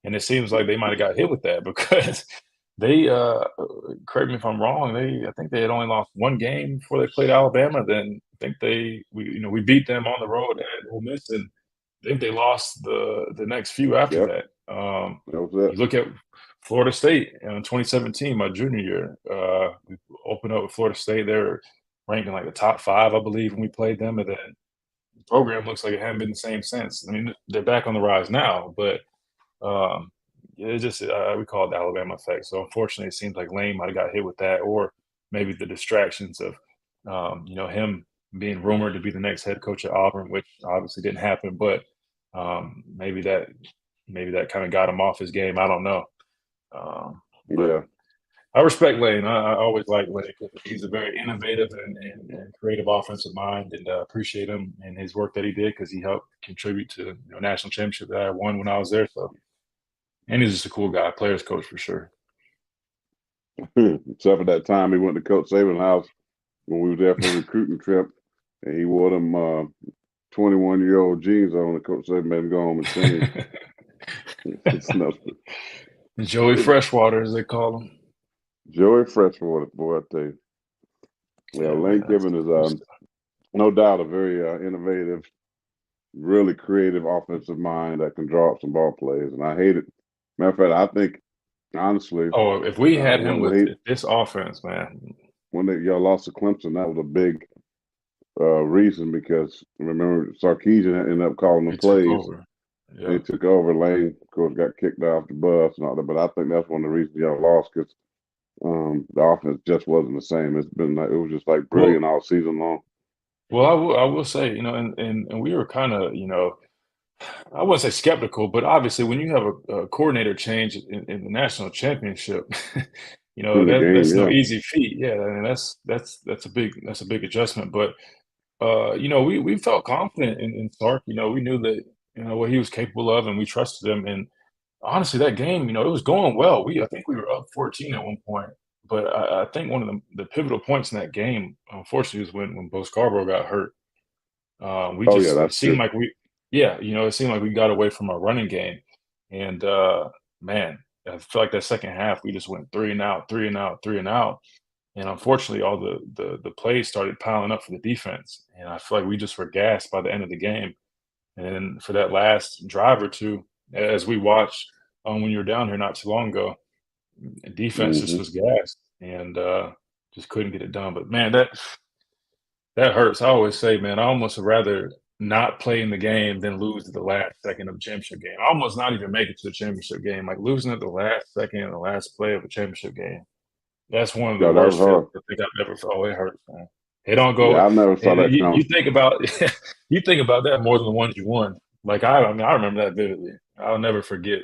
And it seems like they might have got hit with that because they correct me if I'm wrong, I think they had only lost one game before they played Alabama. Then I think we beat them on the road at Ole Miss, and I think they lost the next few after Yep, that. that was it. You look at Florida State in 2017, my junior year. We opened up with Florida State. They were ranked in like the top five, I believe, when we played them, and then the program looks like it hadn't been the same since. I mean, they're back on the rise now, but um, it's just we call it the Alabama effect. So unfortunately, it seems like Lane might have got hit with that, or maybe the distractions of him being rumored to be the next head coach at Auburn, which obviously didn't happen. But maybe that kind of got him off his game. I don't know. But Yeah. I respect Lane. I always like Lane because he's a very innovative and creative offensive mind, and appreciate him and his work that he did because he helped contribute to national championship that I won when I was there. So, and he's just a cool guy, players coach for sure. Except for that time he went to Coach Saban's house when we were there for a recruiting trip, and he wore them 21-year-old jeans on. And Coach Saban made him go home and change. It's nothing. Joey Freshwater, as they call him. Joey Freshwater, boy, I tell you. Yeah, Yeah, Lane man, that's Kiffin is cool stuff. no doubt a very innovative, really creative offensive mind that can draw up some ball plays, and I hate it. Matter of fact, I think honestly, Oh, if we had him when with they this offense, man. y'all lost to Clemson, that was a big reason because remember Sarkisian ended up calling the He took plays. over. They Yeah. took over. Lane, of course, got kicked off the bus and all that. But I think that's one of the reasons y'all lost because the offense just wasn't the same. It's been like it was just like brilliant Well, all season long. I will say, and we were kind of, I wouldn't say skeptical, but obviously when you have a coordinator change in the national championship, In the game, that's no yeah. easy feat. Yeah, and that's a big adjustment. But we felt confident in Sark. We knew that what he was capable of, and we trusted him. And honestly, that game, it was going well. I think we were up 14 at one point, but I think one of the pivotal points in that game, unfortunately, was when Bo Scarborough got hurt. We Oh yeah, just it that's seemed true. like it seemed like we got away from our running game, and man, I feel like that second half we just went three and out, three and out, three and out, and unfortunately, all the plays started piling up for the defense, and I feel like we just were gassed by the end of the game. And for that last drive or two, as we watched when you were down here not too long ago, Defense just Hmm. was gassed and just couldn't get it done. But man, that hurts. I always say, man, I almost would rather not play in the game than lose at the last second of a championship game. Almost not even make it to the championship game. Like losing at the last second, the last play of a championship game. That's one of the Yeah, that was worst feelings hard. I think I've ever felt. Oh, it hurts, man. It don't go. Yeah, I never saw And that you coming. think about you think about that more than the ones you won. Like I mean, I remember that vividly. I'll never forget.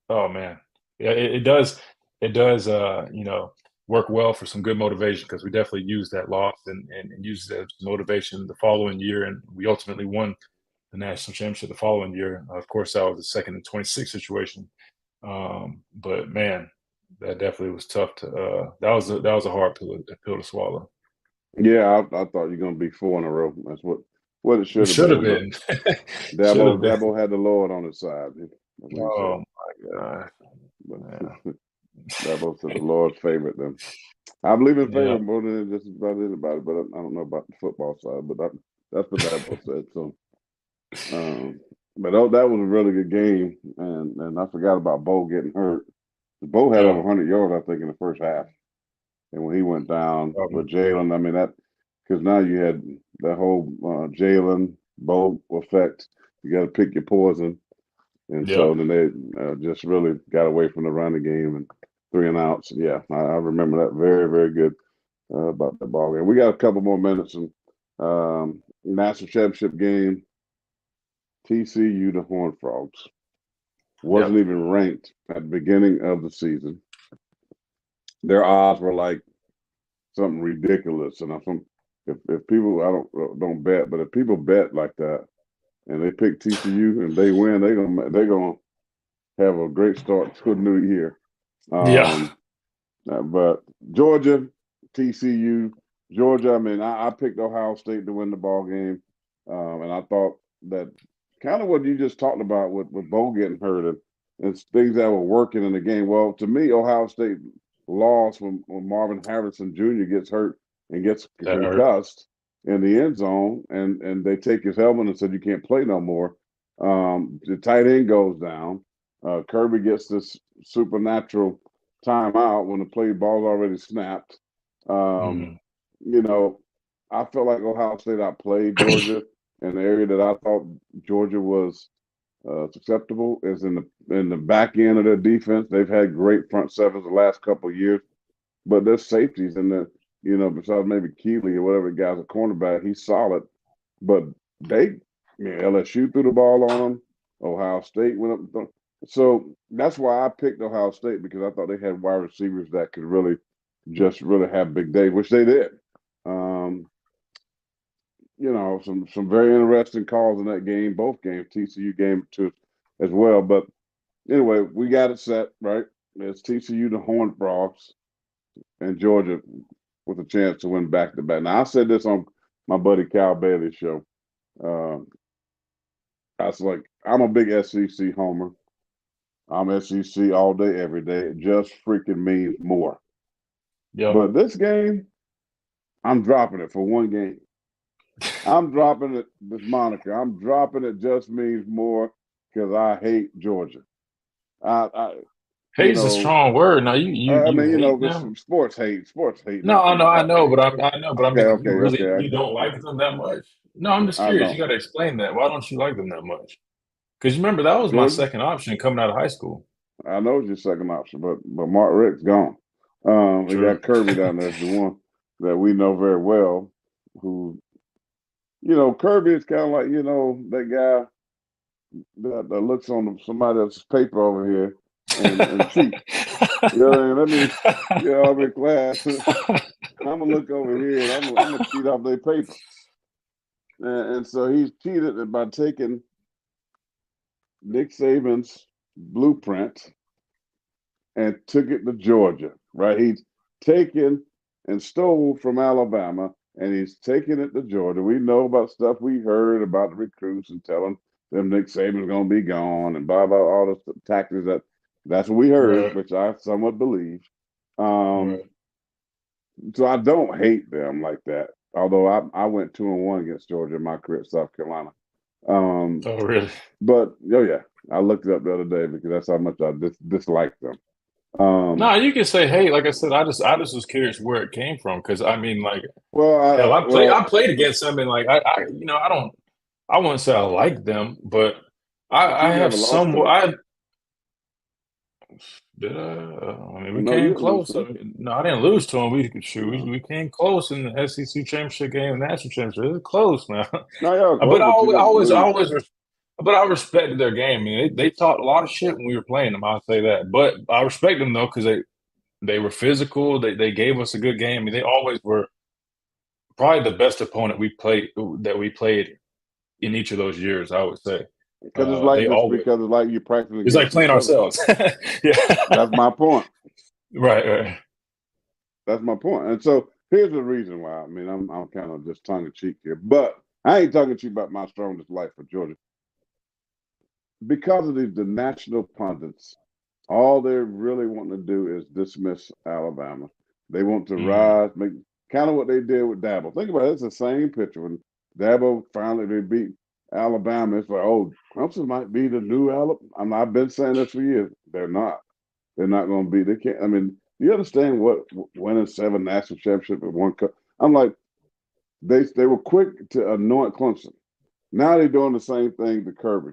Oh man, yeah, it does. It does. Work well for some good motivation because we definitely used that loss and used that as motivation the following year, and we ultimately won the national championship the following year. Of course, that was the second and 26 situation. But man, that definitely was tough to. That was a hard pill to swallow. Yeah, I thought you're gonna be four in a row. That's what it It should have should have been. But been. Should have been. Dabo had the Lord on his side. That's what he said. Oh my god. But Yeah. Dabo said the Lord favored them. I believe in Yeah. favor more than just about anybody, but I don't know about the football side. But that's what Dabo said. So, um, but that was a really good game, and I forgot about Bo getting hurt. Bo had over Yeah. 100 yards, I think, in the first half. And when he went down Probably. with Jalen, I mean that because now you had that whole Jalen Bo effect. You got to pick your poison, and Yep. so then they just really got away from the running game and three and outs. Yeah, I remember that very very good about that ball game. We got a couple more minutes and national championship game. TCU the Horned Frogs wasn't Yep. even ranked at the beginning of the season. Their odds were like something ridiculous. And if people I don't bet, but if people bet like that and they pick TCU and they win, they're gonna have a great start to a new year. Yeah. Um, but Georgia, TCU, Georgia. I mean, I picked Ohio State to win the ball game, and I thought that kind of what you just talked about with Bo getting hurt and things that were working in the game. Well, to me, Ohio State lost when Marvin Harrison Jr. gets hurt and gets That hurt. concussed in the end zone, and they take his helmet and said you can't play no more. The tight end goes down. Kirby gets this supernatural timeout when the play ball's already snapped. Um, Mhm. you know, I felt like Ohio State outplayed Georgia in the area that I thought Georgia was susceptible is in the back end of their defense. They've had great front sevens the last couple of years, but their safeties in the besides maybe Keeley or whatever the guy's a cornerback, he's solid. But LSU threw the ball on them. Ohio State went up. So that's why I picked Ohio State because I thought they had wide receivers that could really have big days, which they did. Um, some very interesting calls in that game, both games, TCU game too, as well. But anyway, we got it set right. It's TCU, the Horned Frogs, and Georgia with a chance to win back to back. Now I said this on my buddy Cal Bailey's show. Um, I was like, I'm a big SEC homer. I'm SEC all day, every day. It just freaking means more. Yep. But this game, I'm dropping it for one game. I'm dropping it, this moniker. I'm dropping it just means more because I hate Georgia. I you Hate's a know, strong word. Now you hate this them? sports hate, No, not I not know, hate. but I know, but I Okay, mean, okay, okay. you don't like them that much? No, I'm just I curious. You don't. got to explain that. Why don't you like them that much? Because remember that was my Georgia, second option coming out of high school. I know it's your second option, but Mark Richt's gone. We True. got Kirby down there, the one that we know very well, who Kirby is kind of like, that guy that looks on somebody else's paper over here and cheat. You know what I mean? That means, I'm in class. I'm gonna look over here and I'm gonna cheat off their paper. And so he's cheated by taking Nick Saban's blueprint and took it to Georgia. Right? He's taken and stole from Alabama and he's taking it to Georgia. We know about stuff we heard about the recruits and telling them Nick Saban's going to be gone and blah blah all the tactics that's what we heard, Right. which I somewhat believe. Um, Right. so I don't hate them like that. Although I went 2-1 against Georgia in my career at South Carolina. Um, Oh, really? but oh yeah, I looked it up the other day because that's how much I dislike them. Um, No, you can say, hey, like I said, I just was curious where it came from because I mean, like, well, hell, I well, played against them and like I don't I wouldn't say I like them, but but I you have never lost to some them. I did I mean we No, you came didn't lose to close. I them. mean, no, I didn't lose to them. No, We came close in the SEC championship game, national championship. It was close now. no, y'all But close, but you didn't I lose. always but I respected their game. I mean, they talked a lot of shit when we were playing them. I'll say that. But I respect them though because they were physical. They gave us a good game. I mean, they always were probably the best opponent we played in each of those years. I would say Because it's they like this, always because it's like you're practicing it's like against playing each other. ourselves. Yeah, That's my point. right, right. That's my point. And so here's the reason why. I mean, I'm kind of just tongue in cheek here, but I ain't talking to you about my strongest life for Georgia because of the national pundits. All they're really wanting to do is dismiss Alabama. They want to Mm, rise, make kind of what they did with Dabo. Think about it; it's the same picture when Dabo finally they beat Alabama. It's like, oh, Clemson might be the new Alabama. I've been saying this for years. They're not. They're not going to be. They can't. I mean, you understand what winning 7 national championships in one cup? I'm like, they were quick to anoint Clemson. Now they're doing the same thing to Kirby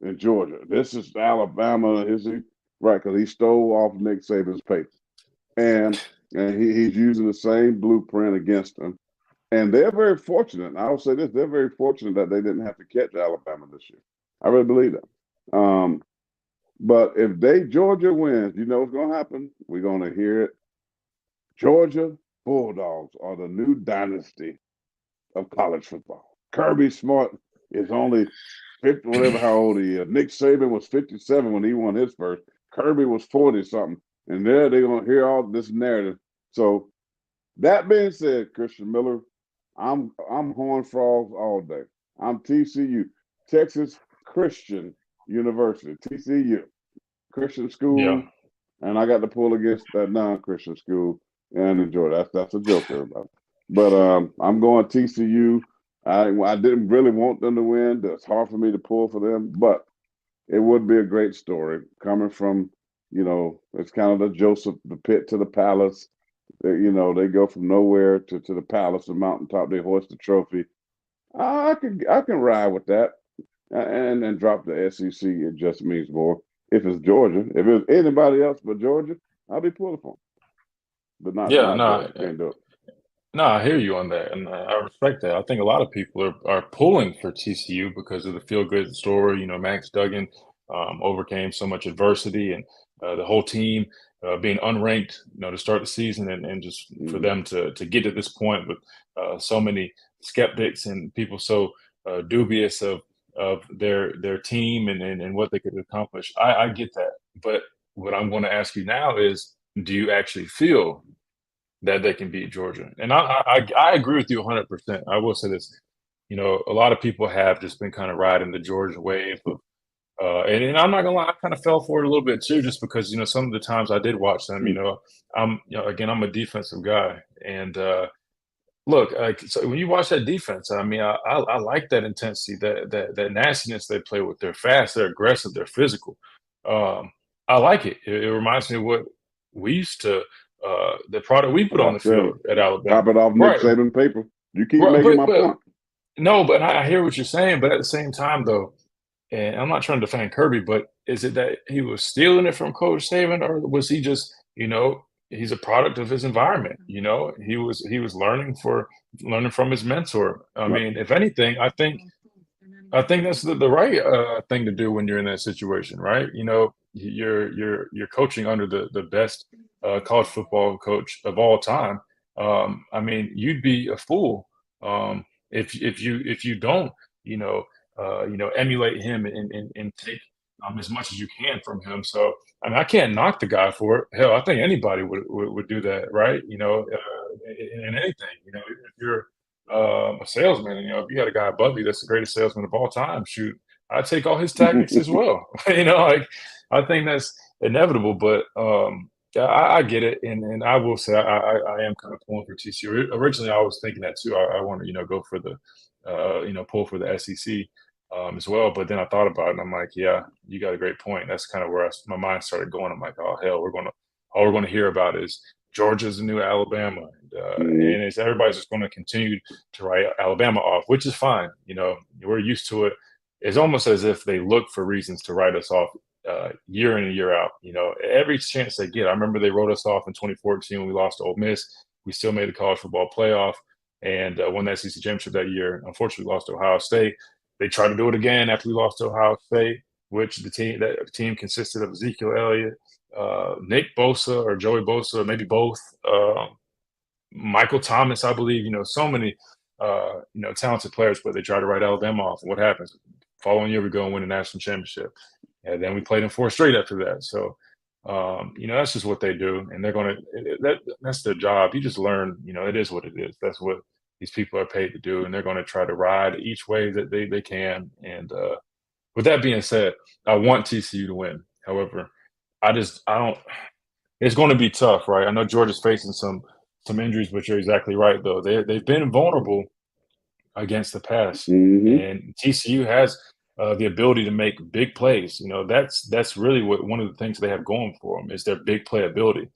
in Georgia. This is Alabama, is he? Right, because he stole off Nick Saban's paper, and he's using the same blueprint against them. And they're very fortunate. I will say this: they're very fortunate that they didn't have to catch Alabama this year. I really believe that. But if Georgia wins, you know what's going to happen. We're going to hear it. Georgia Bulldogs are the new dynasty of college football. Kirby Smart is only 50, whatever how old he is. Nick Saban was 57 when he won his first. Kirby was 40 something. And there they're gonna hear all this narrative. So that being said, Christian Miller, I'm Horn Frogs all day. I'm TCU, Texas Christian University, TCU, Christian yeah, school, and I got to pull against that non-Christian school and enjoy that. That's a joke, everybody. But I'm going TCU. I didn't really want them to win. It's hard for me to pull for them, but it would be a great story coming from, it's kind of the Joseph, the pit to the palace. They go from nowhere to the palace, the mountaintop. They hoist the trophy. I can ride with that, and drop the SEC. It just means more. If it's Georgia, if it's anybody else but Georgia, I'll be pulling for them. But not yeah. not No, Georgia. Can't do it. no, I hear you on that, and I respect that. I think a lot of people are pulling for TCU because of the feel good story. You know, Max Duggan overcame so much adversity, and the whole team being unranked, to start the season, and just for Mm-hmm. them to get to this point with so many skeptics and people so dubious of their team and what they could accomplish. I get that, but what I'm going to ask you now is, do you actually feel that they can beat Georgia? And I agree with you 100%. I will say this, a lot of people have just been kind of riding the Georgia wave of, and I'm not gonna lie, I kind of fell for it a little bit too, just because some of the times I did watch them. Again, I'm a defensive guy, and look, so when you watch that defense, I mean, I like that intensity, that nastiness they play with. They're fast, they're aggressive, they're physical. Um, I like it. It reminds me of what we used to, the product we put on I the said field it. at Alabama. Cop it off Nick Right, Saban paper. You keep right, making my point. no, but I hear what you're saying. But at the same time, though, and I'm not trying to defend Kirby, but is it that he was stealing it from Coach Saban, or was he just, he's a product of his environment? He was learning from his mentor. I Right. mean, if anything, I think that's the right thing to do when you're in that situation, right? You're coaching under the best college football coach of all time. I mean, you'd be a fool if you don't, you know, emulate him and take as much as you can from him. So, I mean, I can't knock the guy for it. Hell, I think anybody would do that, right? In anything. If you're a salesman. If you had a guy above you that's the greatest salesman of all time, shoot, I'd take all his tactics as well. Like I think that's inevitable. But yeah, I get it, and I will say I am kind of pulling for TCU. Originally, I was thinking that too. I want to go for the pull for the SEC. As well, but then I thought about it, and I'm like, yeah, you got a great point. That's kind of where my mind started going. I'm like, oh hell, we're going to all we're going to hear about is Georgia's the new Alabama, Mhm. and it's everybody's just going to continue to write Alabama off, which is fine. We're used to it. It's almost as if they look for reasons to write us off year in and year out. Every chance they get. I remember they wrote us off in 2014 when we lost to Ole Miss. We still made the college football playoff and won that SEC championship that year. Unfortunately, lost to Ohio State. They tried to do it again after we lost to Ohio State, which the team consisted of Ezekiel Elliott, Nick Bosa or Joey Bosa, maybe both. Michael Thomas, I believe. So many talented players, but they try to write Alabama off. And what happens? Following year, we go and win a national championship, and then we played in four straight after that. So, that's just what they do, and they're going to. That's their job. You just learn. It is what it is. That's what these people are paid to do, and they're going to try to ride each way that they can. And with that being said, I want TCU to win. However, I don't. It's going to be tough, right? I know Georgia's facing some injuries, but you're exactly right, though. They've been vulnerable against the pass, Mhm. and TCU has the ability to make big plays. That's really what one of the things they have going for them is their big play ability.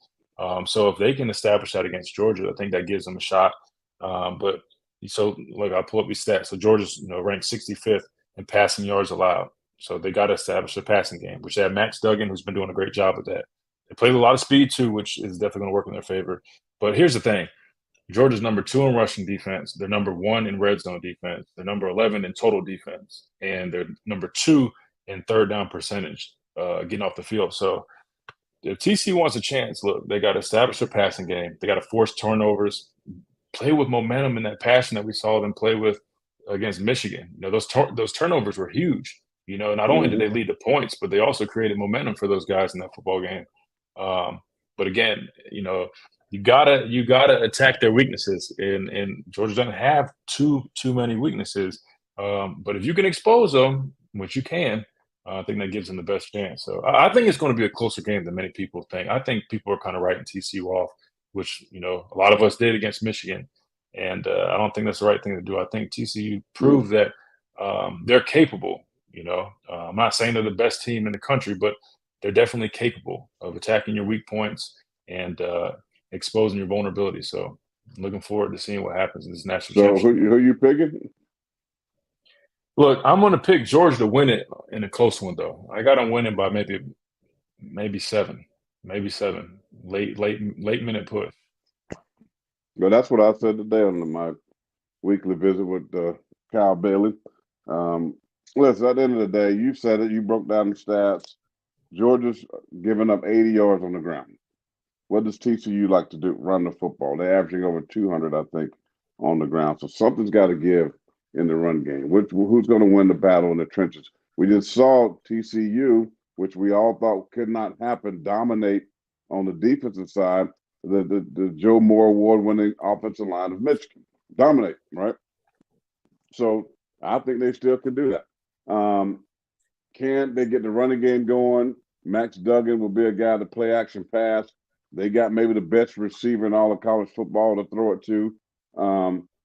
So if they can establish that against Georgia, I think that gives them a shot. But so look, I'll pull up these stats. So Georgia's ranked 65th in passing yards allowed. So they got to establish a passing game, which they have Max Duggan, who's been doing a great job of that. They played a lot of speed too, which is definitely going to work in their favor. But here's the thing: Georgia's number 2 in rushing defense. They're number 1 in red zone defense. They're number 11 in total defense, and they're number 2 in third down percentage getting off the field. So if TC wants a chance, look, they got to establish a passing game. They got to force turnovers, play with momentum and that passion that we saw them play with against Michigan. Those turnovers were huge. Not only did Mhm. they lead to points, but they also created momentum for those guys in that football game. Um, but again, you gotta attack their weaknesses, and Georgia doesn't have too many weaknesses. But if you can expose them, which you can, I think that gives them the best chance. So I think it's going to be a closer game than many people think. I think people are kind of writing TCU off, which a lot of us did against Michigan, and I don't think that's the right thing to do. I think TCU Yeah. proved that they're capable. I'm not saying they're the best team in the country, but they're definitely capable of attacking your weak points and exposing your vulnerability. So I'm looking forward to seeing what happens in this national So championship who game. you picking? Look, I'm going to pick Georgia to win it in a close one, though. I got them winning by maybe seven, maybe seven. Late minute push. Well, that's what I said today on my weekly visit with Kyle Bailey. Um, Listen, at the end of the day, you said it. You broke down the stats. Georgia's giving up 80 yards on the ground. What does TCU like to do? Run the football. They're averaging over 200, I think, on the ground. So something's got to give in the run game. Who's going to win the battle in the trenches? We just saw TCU, which we all thought could not happen, dominate on the defensive side. The Joe Moore award-winning offensive line of Michigan dominate, right? So I think they still can do that. Can they get the running game going? Max Duggan will be a guy to play action pass. They got maybe the best receiver in all of college football to throw it to.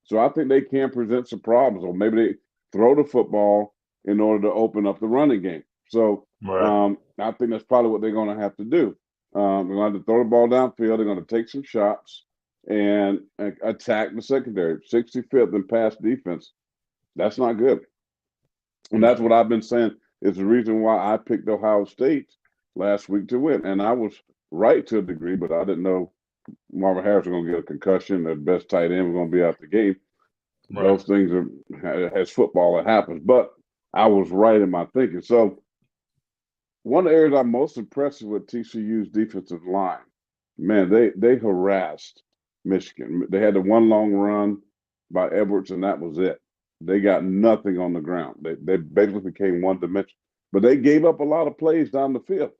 So I think they can present some problems, or maybe they throw the football in order to open up the running game. So Right. I think that's probably what they're going to have to do. They're going to have to throw the ball downfield. They're going to take some shots and attack the secondary. 65th in pass defense. That's not good. And that's Okay. what I've been saying is the reason why I picked Ohio State last week to win. And I was right to a degree, but I didn't know Marvin Harris was going to get a concussion. The best tight end was going to be out the game. Right. Those things as football, it happens. But I was right in my thinking. So one of the areas I'm most impressed with TCU's defensive line, man, they harassed Michigan. They had the one long run by Edwards, and that was it. They got nothing on the ground. They basically became one dimension. But they gave up a lot of plays down the field.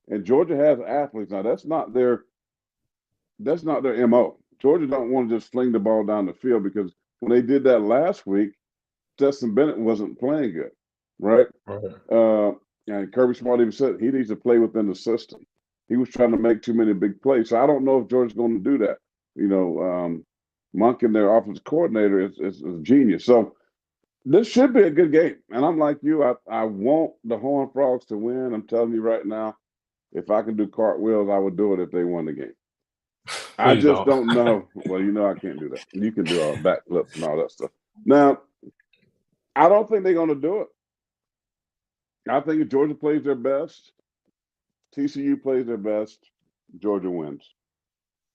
And Georgia has athletes. Now that's not their MO. Georgia don't want to just fling the ball down the field because when they did that last week, Justin Bennett wasn't playing good, right? Right. Uh, and Kirby Smart even said he needs to play within the system. He was trying to make too many big plays. So I don't know if Georgia's going to do that. Monk and their offensive coordinator is a genius. So this should be a good game. And I'm like you, I want the Horned Frogs to win. I'm telling you right now. If I could do cartwheels, I would do it if they won the game. I Please just don't. don't know. Well, I can't do that. You can do all backflips and all that stuff. Now, I don't think they're going to do it. I think if Georgia plays their best, TCU plays their best, Georgia wins.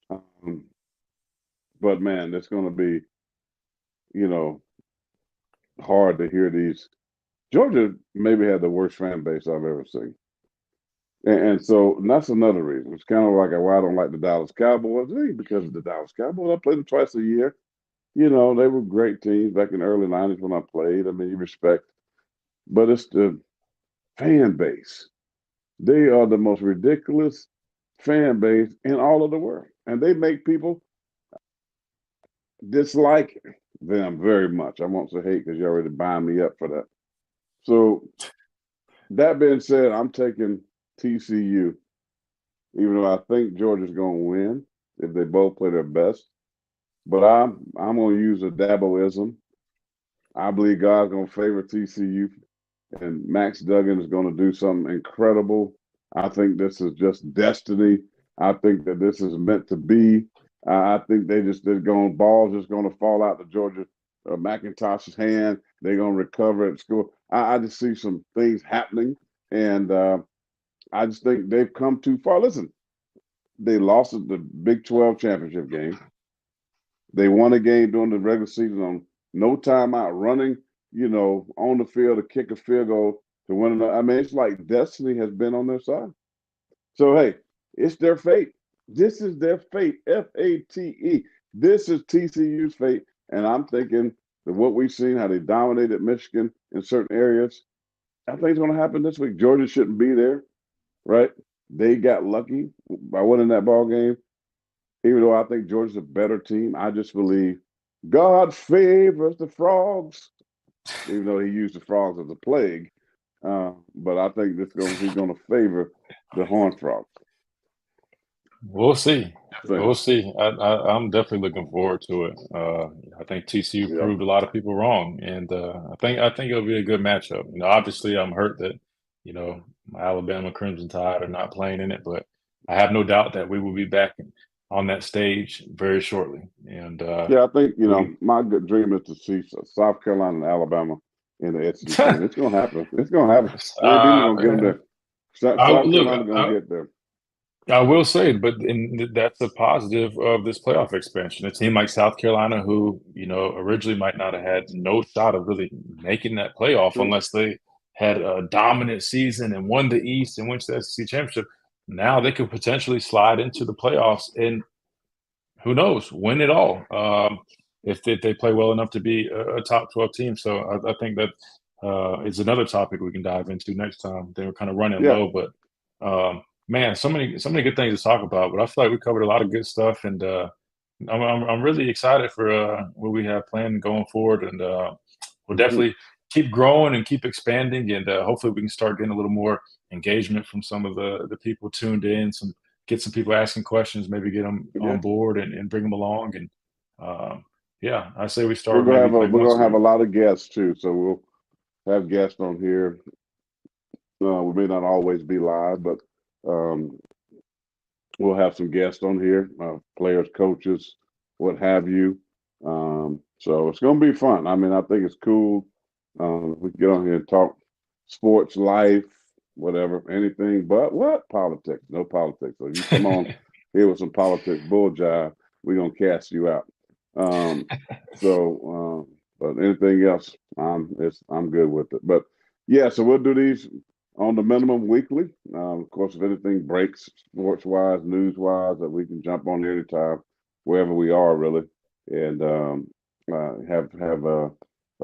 Um, but man, it's going to be, you know, hard to hear these. Georgia maybe had the worst fan base I've ever seen. And so and that's another reason. It's kind of like why I don't like the Dallas Cowboys. It ain't because of the Dallas Cowboys. I played them twice a year. They were great teams back in the early 90s when I played. I mean, you respect. But it's the fan base. They are the most ridiculous fan base in all of the world. And they make people dislike them very much. I won't say hate because you're already buying me up for that. So that being said, I'm taking TCU, even though I think Georgia's going to win if they both play their best. But I'm going to use a Daboism. I believe God's going to favor TCU, and Max Duggan is going to do something incredible. I think this is just destiny. I think that this is meant to be. I think they're going balls just going to fall out to Georgia McIntosh's hand. They're going to recover at school. I just see some things happening, and I just think they've come too far. Listen, they lost at the Big 12 championship game. They won a game during the regular season on no timeout, running, on the field to kick a field goal to win another. I mean, it's like destiny has been on their side. So, hey, it's their fate. This is their fate. FATE. This is TCU's fate. And I'm thinking that what we've seen, how they dominated Michigan in certain areas, I think it's going to happen this week. Georgia shouldn't be there, right? They got lucky by winning that ball game. Even though I think Georgia's a better team, I just believe God favors the frogs. Even though he used the frogs as a plague, but I think he's going to favor the horned frogs. We'll see. So, We'll see. I'm definitely looking forward to it. I think TCU yeah, proved a lot of people wrong, and I think it'll be a good matchup. Obviously, I'm hurt that my Alabama Crimson Tide are not playing in it, but I have no doubt that we will be back on that stage very shortly. And yeah, I think we, my good dream is to see South Carolina and Alabama in the SEC, and it's going to happen. It's going to happen. Larry Beamer's going to get them there. South look. Carolina's going to get there. I will say, but that's a positive of this playoff expansion. A team like South Carolina, who originally might not have had no shot of really making that playoff True. unless they had a dominant season and won the East and went to the SEC championship. Now they could potentially slide into the playoffs and who knows, win it all if they play well enough to be a top 12 team. So I think that is another topic we can dive into next time. They were kind of running Yeah. low, but man, so many good things to talk about. But I feel like we covered a lot of good stuff, and I'm really excited for what we have planned going forward, and we'll Mm-hmm. definitely keep growing and keep expanding, and hopefully we can start getting a little more engagement from some of the people tuned in, get some people asking questions, maybe get them Yeah. on board and bring them along. And yeah, I say we We're start gonna maybe have a like we're once a gonna have a week. lot of guests too, so we'll have guests on here. We may not always be live, but um, we'll have some guests on here, players, coaches, what have you. So it's going to be fun. I mean, I think it's cool. We can get on here and talk sports, life, whatever, anything but what? Politics. No politics. So you come on here with some politics bull jive, we're going to cast you out. Um, but anything else, I'm good with it. But yeah, so we'll do these on the minimum weekly. Of course, if anything breaks sports wise, news wise, that we can jump on anytime, wherever we are, really, and have a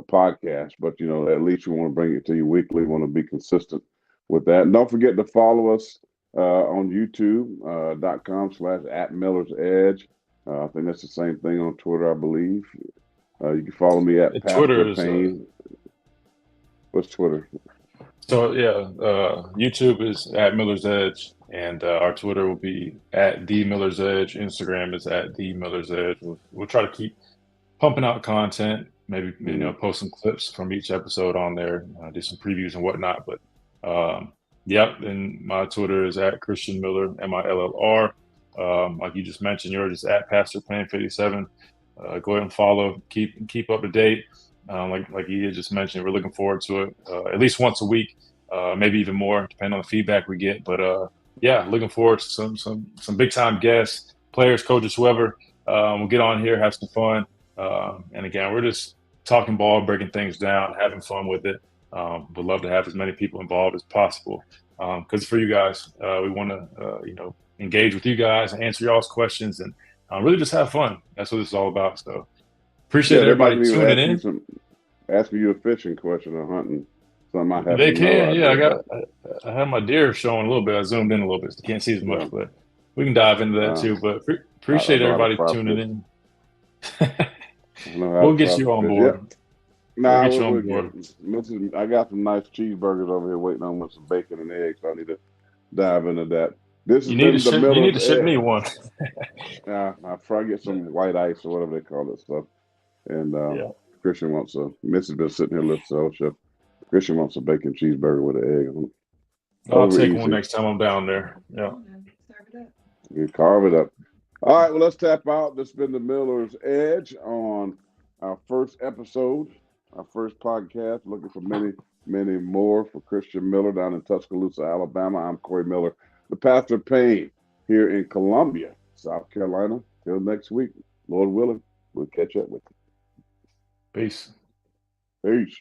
podcast. But at least we want to bring it to you weekly. Want to be consistent with that. And don't forget to follow us on YouTube.com/ at Miller's Edge. I think that's the same thing on Twitter, I believe. You can follow me at Pastor Twitter is Payne. What's Twitter? so yeah. YouTube is at Miller's Edge, and our Twitter will be at the Miller's Edge. Instagram is at the Miller's Edge. We'll try to keep pumping out content. Maybe Mm-hmm. post some clips from each episode on there, do some previews and whatnot. But Yep, and my Twitter is at Christian Miller, MILLR. Like you just mentioned, you're just at Pastor Payne 57. Go ahead and follow, keep up to date. Like you had just mentioned, we're looking forward to it at least once a week, maybe even more, depending on the feedback we get. But yeah, looking forward to some big time guests, players, coaches, whoever. We'll get on here, have some fun, and again, we're just talking ball, breaking things down, having fun with it. Would love to have as many people involved as possible because for you guys, we want to engage with you guys and answer y'all's questions and really just have fun. That's what this is all about. So Yeah, appreciate they might everybody can even tuning in. ask you a fishing question or hunting. Something I have They no can, yeah. idea about. I have my deer showing a little bit. I zoomed in a little bit, so you can't see as much, Yeah, but we can dive into that uh, too. But I appreciate know how to everybody fry tuning fish. in. I know how to We'll get fry you on fish. Yep. board. We'll Nah, get you we'll on get board. it. I got some nice cheeseburgers over here waiting on with some bacon and eggs. So I need to dive into that. This has been the You need Miller's to ship Edge. me one. I'll try to get some white ice or whatever they call it stuff. And Yeah, Christian wants a. Miss has been sitting here listening to the whole show. Christian wants a bacon cheeseburger with an egg on it. I'll Over take one easy. next time I'm down there. Yeah. You carve it up. All right, well, let's tap out. This has been the Miller's Edge on our first episode, our first podcast. Looking for many, many more for Christian Miller down in Tuscaloosa, Alabama. I'm Corey Miller, the Pastor Payne here in Columbia, South Carolina. Till next week, Lord willing, we'll catch up with Peace. you. Peace.